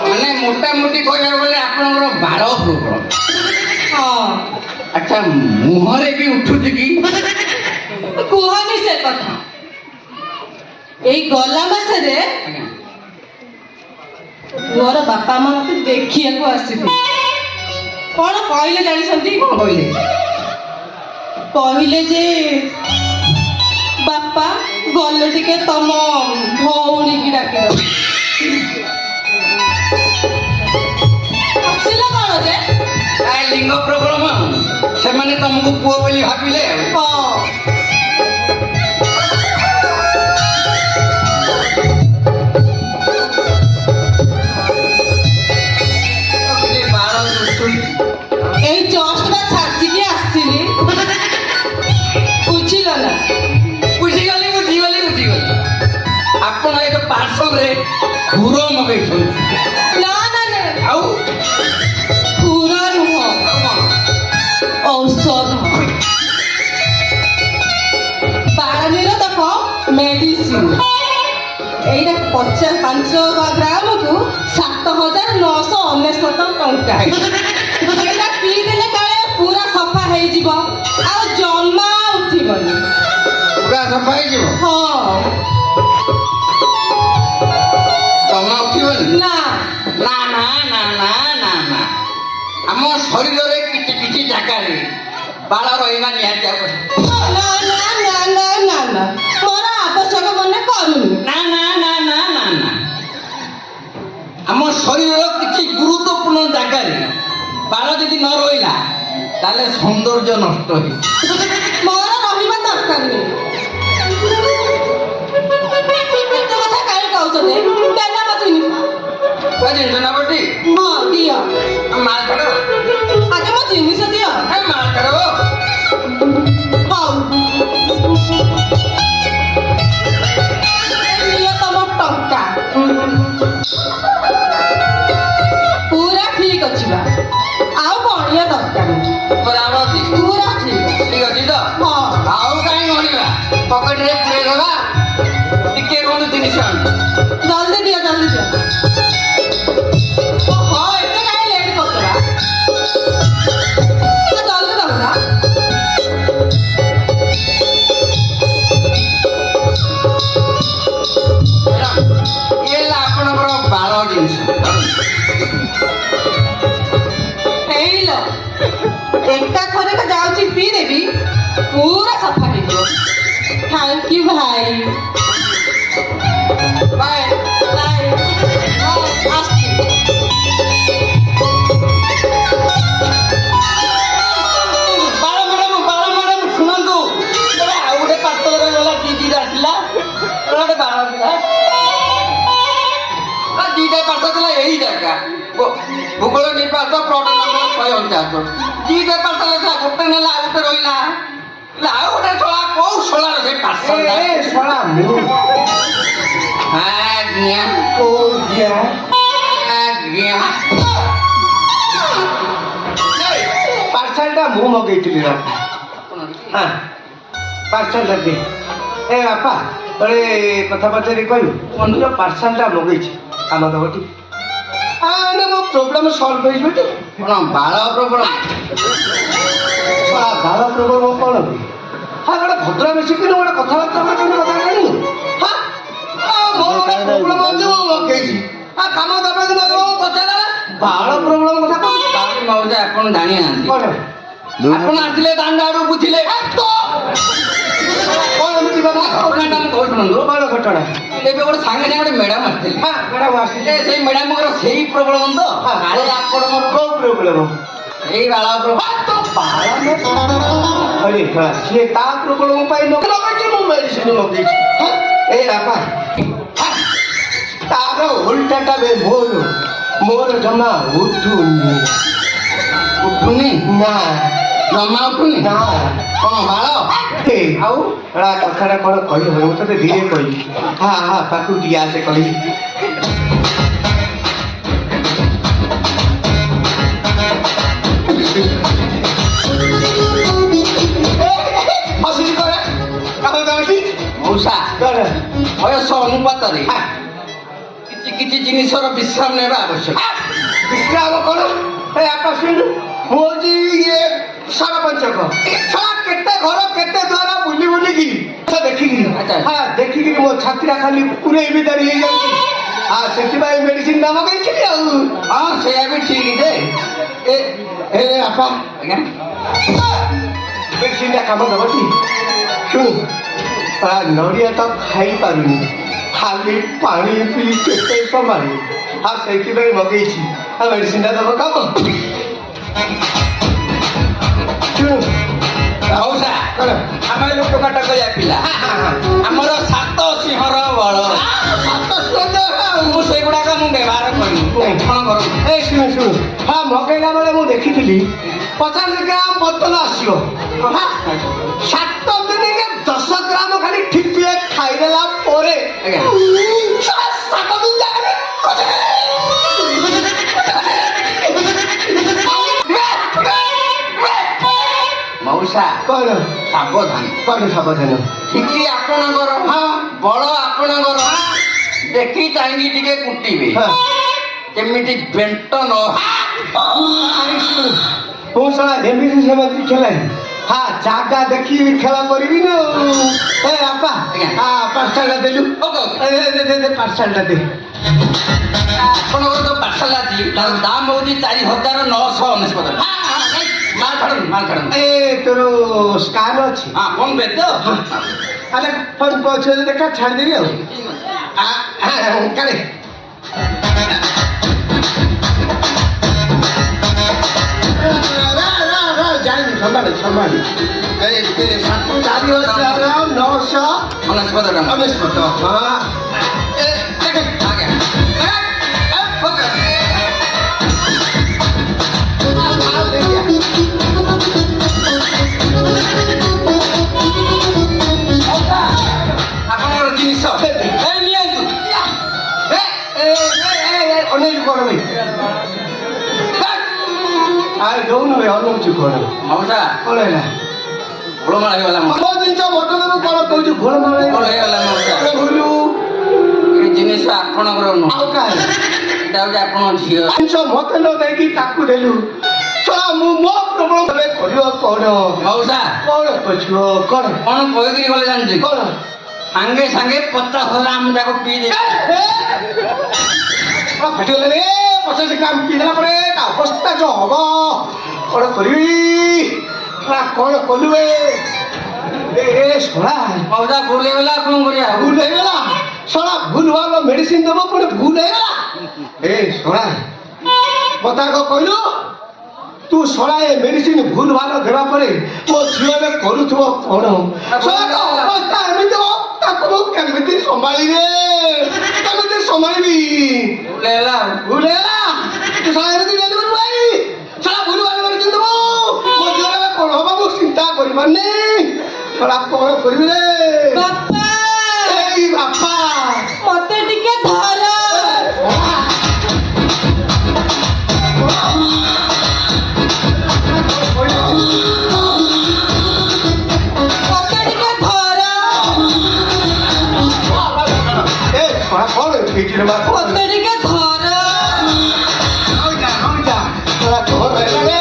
ମାନେ ମୋଟାମୋଟି କହିବାକୁ ଗଲେ ଆପଣଙ୍କର ବାଳ ପ୍ରବଳ। ହଁ ଆଚ୍ଛା ମୁହଁରେ ବି ଉଠୁଛି କି? କୁହନି ସେ କଥା। ଏଇ ଗଲା ମାସରେ ଆଜ୍ଞା। ମୋର ବାପା ମା ମତେ ଦେଖିବାକୁ ଆସିଥିଲେ। କଣ କହିଲେ ଜାଣିଛନ୍ତି? କଣ କହିଲେ? କହିଲେ ଯେ ବାପା ଗଲେ ଟିକେ ତମ ଭଉଣୀକି ଡାକିବ। ଆସିଲ କଣ ଯେ? ଲିଙ୍ଗ ପ୍ରୋବ୍ଲେମ ସେମାନେ ତମକୁ ପୁଅ ବୋଲି ଭାବିଲେ ଆଉ। ହଁ ଟିକେ ବାଳ ଉଠୁଛି। ଏଇ ଜଷ୍ଟ ବା ଛାଚିକି ଆସିଲି। ବୁଝିଲ ନା? ବୁଝିଗଲି। ଆପଣ ଏକ ପାର୍ସଲରେ ଘୁର ମଗେଇଛନ୍ତି। ନା ନା ନା ଆଉ ପୁର ନୁହଁ, ଆଉ କଣ? ଔଷଧ। ବାଳ ନିରୋଧକ ମେଡିସିନ। ଏଇଟା 5 ଗ୍ରାମକୁ 7,999 ଟଙ୍କା। ଏଇଟା ପିଇଦେଲେ କାଳେ ପୁରା ସଫା ହେଇଯିବ ଆଉ ଜମା ଉଠିବନି। ପୁରା ସଫା ହେଇଯିବ? ହଁ ଜମା ଉଠିବନି? ନା ନା ନା ନା ନା ନା ନା ଆମ ଶରୀରରେ କିଛି କିଛି ଜାଗାରେ ବାଳ ରହିବା ନିହାତି ଆବଶ୍ୟକ। ନା ନା ନା ନା ନା ନା ମୋର ଆବଶ୍ୟକ ମନେ କରୁନି। ନା ନା ନା ନା ନା ନା ଆମ ଶରୀରର କିଛି ଗୁରୁତ୍ୱପୂର୍ଣ୍ଣ ଜାଗାରେ ବାଳ ଯଦି ନ ରହିଲା ତାହେଲେ ସୌନ୍ଦର୍ଯ୍ୟ ନଷ୍ଟ ହେଇଯିବ। ମୋର ରହିବା ଦରକାର ନାହିଁ। ଏତେ କଥା କାହିଁ କହୁଛନ୍ତି? ଦେଲା ମତିନି। ଜିନିଷ ନବଟି ହଁ ଦିଅ, ମାଲ କାଢ ଆଗେ ମୋ ଜିନିଷ ଦିଅ। ମାଲ କାଢ। ହଉ ଦିଅ ତମ ଟଙ୍କା। ପୁରା ଠିକ ଅଛି ବା, ଆଉ ବଢିଆ ଦରକାର ନାହିଁ। ବରାବର ଅଛି। ପୁରା ଠିକ ଅଛି। ଠିକ ଅଛି ତ? ହଁ ଆଉ କାହିଁ ଗଣିବା, ପକେଟରେ ପୁରେଇ ଦେବା। ଟିକେ କଣ ଜିନିଷ ଆଣିବା। ଜଲ୍ଦି ଦିଅ ଜଲ୍ଦି ଦିଅ। ହଁ ଏତେ କାହିଁ ଲେଟ୍ କରିଦେବା? ଜଲ୍ଦି ଦଉନା। ଇଏ ହେଲା ଆପଣଙ୍କର ବାଳ ଜିନିଷ। ହେଇଲ ଏକା ଥରକ ଯାଉଛି ପିଇଦେବି ପୁରା ସଫା ହେଇଯିବ। ଥ୍ୟାଙ୍କ ୟୁ ଭାଇ। ବାଏ। ବାଏ। ଆସୁଛି। ବାଳ ମ୍ୟାଡାମ ଶୁଣନ୍ତୁ। ଆଉ ଗୋଟେ ପାର୍ସଲରେ ଗଲା ଦିଦିଟା ଆସିଲା। ଗୋଟେ ବାଳ ଥିଲା। ଦିଟା ପାର୍ସଲ ଥିଲା ଏଇ ଜାଗା ଭୂଗୋଳ ନିର୍ବାଚନ ପ୍ଲଟ ନମ୍ବର 149। ଦିଟା ପାର୍ସଲ ଥିଲା, ଗୋଟେ ନେଲା ଆଉ ଗୋଟେ ରହିଲା। ଆଉ ଗୋଟେ ଶଳା କୋଉ ଶଳାର ସେ ପାର୍ସଲ ଶଳା ଆଜ୍ଞା ଆଜ୍ଞା ପାର୍ସଲଟା ମୁଁ ମଗେଇଥିଲି ବାପା। ହଁ ପାର୍ସଲଟା ଦେ। ଏ ବାପା ଥରେ କଥା ପଚାରି କହିବୁ ବନ୍ଧୁର ପାର୍ସଲଟା ମଗେଇଛି କାମ ଦେବଟି। ମୋ ପ୍ରୋବ୍ଲେମ ସଲ୍ଭ ହେଇଯିବ ଟି? କଣ ବାଳ ପ୍ରବଳ? ବାଳ ପ୍ରୋବ୍ଲେମ କ'ଣ କି? ହଁ ଗୋଟେ ଭଦ୍ର ମିଶିକିରି ଗୋଟେ କଥାବାର୍ତ୍ତା କେମିତି କଥା ଜାଣିବୁ? ହଁ ମୋର ଗୋଟେ ପ୍ରୋବ୍ଲେମ ଅଛି ମୁଁ ମଗେଇଛି। କାମ ଦେବାକୁ ପଚାର ବାଳ ପ୍ରୋବ୍ଲେମ କଥା କହୁଛି। ମାଉସା ଆପଣ ଜାଣିନାହାନ୍ତି। କ'ଣ ଆପଣ ଆସିଲେ ଦାଣ୍ଡ ଆଡୁ ବୁଝିଲେ କ'ଣ ଏମିତି କଥା? ଘଟଣାଟା ମୁଁ କହୁଛି ଶୁଣନ୍ତୁ। କ'ଣ ଘଟଣା? ଏବେ ଗୋଟେ ସାଙ୍ଗେ ସାଙ୍ଗେ ଗୋଟେ ମ୍ୟାଡାମ ଆସିଥିଲେ। ହଁ ମ୍ୟାଡ଼ାମ ଆସିଲେ। ସେଇ ମ୍ୟାଡାମଙ୍କର ସେଇ ପ୍ରୋବ୍ଲେମ ତ ଆରେ ଆପଣଙ୍କର କୋଉ ପ୍ରୋବ୍ଲେମ? ଏଇ ବାଳ ପ୍ରୋବ୍ଲେମ। अरे ସିଏ ତା ପ୍ରୋବ୍ଲେମ ପାଇଁ ଲଗେଇଛି ମୁଁ ମେଡିସିନ ମଗେଇଛି। ଏ ବାପା ତାର ଓଲଟାଟା ବେ ଭୁଲ। ମୋର ଜମା ଉଠୁନି ଉଠୁନି ନା ଜମା ଉଠୁନି ନା କଣ ବାଳ ଆଉ କଥାଟା କଣ କହିବ ମୁଁ ତତେ ଧୀରେ କହିବି ହଁ ପାଖକୁ ଟିକେ ଆସେ କହିବି ମଉସା ବୟସ ଅନୁପାତରେ କିଛି କିଛି ଜିନିଷର ବିଶ୍ରାମ ନେବା ଆବଶ୍ୟକ ବିଶ୍ରାମ କଣ ଏ ଆପା ଶୁଣୁ ମୁଁ ହଉଛି ଇଏ ସରପଞ୍ଚକ କେତେ ଘର କେତେ ଦ୍ୱାର ବୁଲି ବୁଲିକି ଦେଖିକିରି ଦେଖିକିରି ମୋ ଛାତିଟା ଖାଲି ପୁରେଇ ଭିତରେ ହେଇଯାଉଛି ସେଥିପାଇଁ ମେଡିସିନ ନାମ କହିଥିଲି ଆଉ ହଁ ସେଇଆ ବି ଠିକ ଯେ ଏ ଆପା ଆଜ୍ଞା ମେଡିସିନଟା କାମ ଦେବ କି ଶୁଣୁ ନଡ଼ିଆ ତ ଖାଇପାରୁନି ଖାଲି ପାଣି ପିଇ କେତେ ସମ୍ଭାଳି ସେଇଥିପାଇଁ ମଗେଇଛି ମେଡିସିନଟା ଦେବ କାମ ଶୁଣୁ ମଉସା ଆମେ ଲୋକ କାଟ କରିବା ପିଲା ଆମର 7 ସିଂହର ବଳ ମୁଁ ସେଗୁଡାକ ମୁଁ ବ୍ୟବହାର କରିବି କଣ କରୁ ଏ ଶୁଣୁ ମଗେଇଲା ବେଳେ ମୁଁ ଦେଖିଥିଲି 50 ଗ୍ରାମ ବୋତଲ ଆସିବ 7 ଦିନରେ 10 ଗ୍ରାମ ଖାଲି ଠିକିଏ ଖାଇଦେଲା ପରେ 7 ଦିନ ଯାକେ ମଉସା କଣ ସାବଧାନ ଠିକି ଆପଣଙ୍କର ବଳ ଆପଣଙ୍କର ଦେଖି ଚାହିଁକି ଟିକେ କୁଟିବେ କେମିତି ବେଣ୍ଟ ନ ମୁଁ ଶଳା ଏମିତି ସେମିତି ଖେଳାନି ଜାଗା ଦେଖି ଖେଳ କରିବି ନା ଏ ଆପା ପାର୍ସଲଟା ଦେଲୁ ପାର୍ସଲଟା ଦେ ଆପଣଙ୍କର ତ ପାର୍ସଲ ଅଛି ତାର ଦାମ ହଉଛି 4,999 ମାଲ ଛାଡ଼ନ୍ତୁ ଏ ତୋର ସ୍କାନ ଅଛି ଫୋନ ପେ ତ ଆରେ ଫୋନ ପଛରେ ଦେଖା ଛାଡ଼ିଦେବି ଆଉ କାଳେ ଜାଣିନି ସମ୍ଭାଳି 4,999 ଆପଣଙ୍କର ଜିନିଷ ନିଅନ୍ତୁ ଅନେକ କଣ ଭାଇ ଆରେ ଦଉନୁ ଭାଇ ଅନଉଛୁ କଣ ମଉସା କଣ ହେଲା ଗୋଳମାଳ ହେଇଗଲା ମୋ ଜିନିଷ ବଦଳକୁ କଣ କହୁଛୁ ଘୋଳମାଳ ହେଇଗଲା ମଉସା ଭୁଲୁ ଏ ଜିନିଷ ଆପଣଙ୍କର ନୁହଁ ଆଉ କାହିଁ ଏଇଟା ହଉଛି ଆପଣଙ୍କ ଝିଅ ଜିନିଷ ମତେ ନ ଦେଇକି ତାକୁ ଦେଲୁ ମୁଁ ମୋ ପ୍ରବଳ କରିବ କଣ ମଉସା କଣ ପଛୁଅ କଣ କଣ କହିକିରି ଗଲେ ଜାଣିଛି କଣ ସାଙ୍ଗେ ସାଙ୍ଗେ 50 ଗ୍ରାମ ଯାକ ପିଇ ଦେଇ ଫାଟିଗଲା ରେ 50 ଗ୍ରାମ ପିଇଦେଲା ପରେ ତା ଅବସ୍ଥା ଯୋଉ ହବ କଣ କରିବି କଣ କଲୁ ଏ ଶଳା ମଉସା ଭୁଲ ହେଇଗଲା କଣ କରିବା ଭୁଲ ହେଇଗଲା ଶଳା ଭୁଲ ଭାଲ ମେଡିସିନ ଦେବ ପୁଣି ଭୁଲ ହେଇଗଲା ଏ ଶଳା କଥା କହିଲୁ ତୁ ଶଳା ଏ ମେଡିସିନ ଭୁଲ ଭାଲ ଦେବା ପରେ ମୋ ଝିଅ ଏବେ କରୁଥିବ କଣ ଅବସ୍ଥା ଏମିତି ତାକୁ ମୁଁ କେମିତି ସମ୍ଭାଳିବି ଭୁଲ ହେଲା ତୁ ଶଳା ଏମିତି ଡେଲିଭରି ଭାଇ ଶଳା ଭୁଲ ଭାଲ ମେଡିସିନ ଦେବୁ ମୋ ଝିଅ ଏବେ କଣ ହବ ମୁଁ ଚିନ୍ତା କରିପାରୁନି ଶଳା କଣ କରିବି ରେ ବାପା ଏଇ ବାପା ମତେ ଟିକେ ଧର ମତେ ଟିକେ ଧର ଏ ଶଳା କଣ ହେଇଛି ମା ମତେ ଟିକେ ଧର ଶଳା କଣ ହେଲା ରେ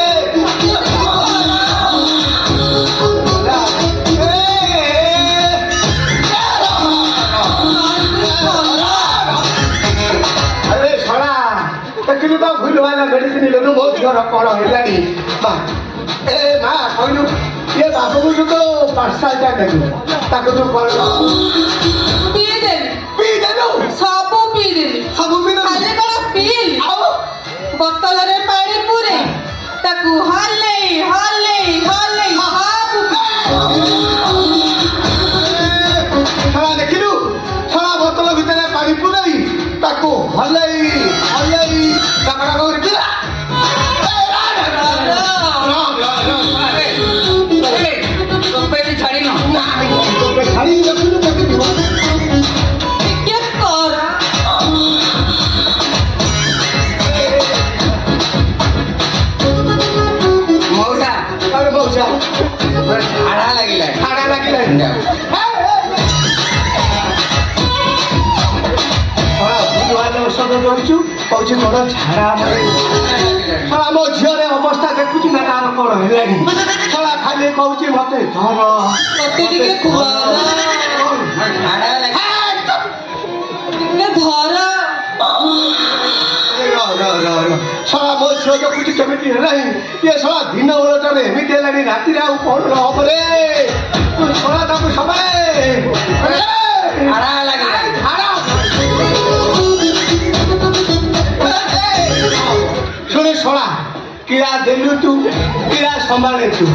ଆରେ ଶଳା ଦେଖିଲୁ ତ ଭୁଲ ଭାଲ ମେଡିସିନ ଦେଲୁ ମୋ ଝିଅର କଣ ହେଲାଣି ମା ଏ ମା କହିଲୁ ଇଏ ବାପକୁ ତୁ ତ ପାର୍ସଲଟା ଦେଲୁ ତାକୁ ତୁ କଣ ପିଇଦେଲୁ ସବୁ ପିଇଦେଲି ସବୁ ପିଇଦେଲୁ ଖାଲି କଣ ପିଇଲି ଆଉ ବୋତଲରେ ପାଣି ପୁରେ ତାକୁ ହଲେଇ ହଲେଇ ହଲେଇ ସବୁ ଶଳା ଦେଖିଲୁ ଶଳା ବୋତଲ ଭିତରେ ପାଣି ପୁରେଇ ତାକୁ ହଲେଇ ହଲେଇ ତାକୁ ଝାଡ଼ା ଲାଗିଲା ଝାଡ଼ା ଲାଗିଲା ଔଷଧ ଦଉଛୁ କହୁଛି କଣ ଝାଡ଼ା ଶଳା ମୋ ଝିଅରେ ଅବସ୍ଥା ଦେଖୁଛୁ ନା ତାର କଣ ହେଲାଣି ଶଳା ଖାଲି କହୁଛି ମତେ ଧର ମତେ ଟିକେ କୁହ ଝାଡ଼ା ଲାଗିଲା ଧର ଶଳା ମୋ ଝିଅ ଦେଖୁଛି କେମିତି ହେଲାଣି ଇଏ ଶଳା ଦିନ ବେଳଟାରେ ଏମିତି ହେଲାଣି ରାତିରେ ଆଉ କଣ ହବରେ ଶଳା ତାକୁ ସବାଏ ଝାଡ଼ା ଲାଗିଲା ଶୁଣେ ଶଳା କିରା ଦେଲୁ ତୁ କିରା ସମ୍ଭାଳେ ତୁ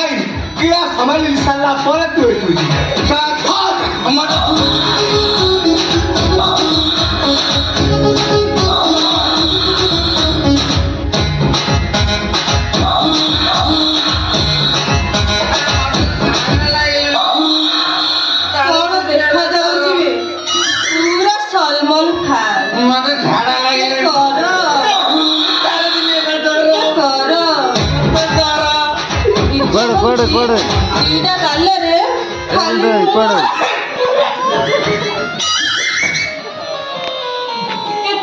ଏଇ କିରା ସମ୍ଭାଳି ସାରିଲା ପରେ ତୁ ଏଠୁ କଣ ଦେଖାଯାଉଛି ପୁରା ସଲମାନ ଖାନ ମତେ ଝାଡ଼ା ଲାଗିଲା ଦିଟା ଗାଲରେ ଖାଲି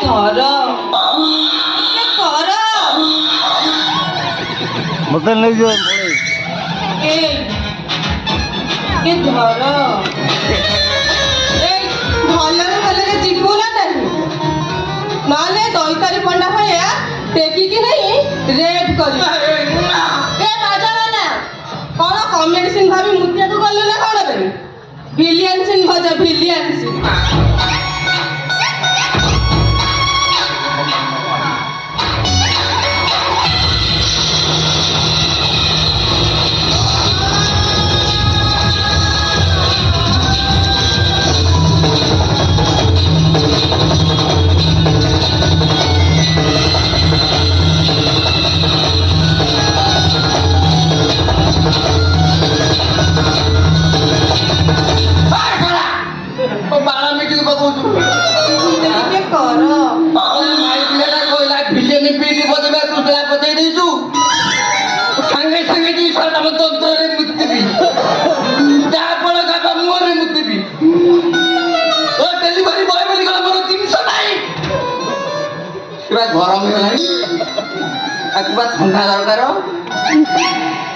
ଧର କର ମତେ ନେଇଯିବ ଏ ଧର ଏଇ ଭଲରେ ଯିବୁ ନା ନାହିଁ ନହେଲେ ଦଇତାରି ପଣ୍ଡା ଭଳିଆ ଟେକିକି ନେଇ ରେଡ୍ କରିବୁ ଏ ରାଜା ନା କଣ କମେଡି ସିନ୍ ଭାବି ମୁତିଆକୁ ଗଲୁ ନା କଣ ବେ ଭିଲିଆନ ସିନ୍ ଭଜା ଭିଲିଆନ ସିନ୍ ବାଳ ମିଟିକି ପକଉଛୁ ଟିକେ କର ମାଇ ପିଲାଟା କହିଲା ଭିଲେନି ପିଇଟି ବଦେଇବା ତୁ ସେଟା ବଦେଇ ଦେଇଛୁ ସାଙ୍ଗେ ସାଙ୍ଗେ ଦୁଇ ଶହ ଆମ ତନ୍ତ୍ରରେ ମୁତିବି ଯାହା ଫଳ କାକା ମୁହଁରେ ମୁତିବି ଓ ଡେଲିଭରି ବୟ ବୋଲି କଣ ମୋର ଜିନିଷ ନାହିଁ ପୁରା ଗରମ ହେଇଗଲାଣି ତାକୁ ବା ଥଣ୍ଡା ଦରକାର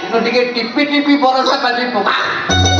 ତୁ ଟିକେ ଟିପି ଟିପି ବରଷା ପାଟି ପକା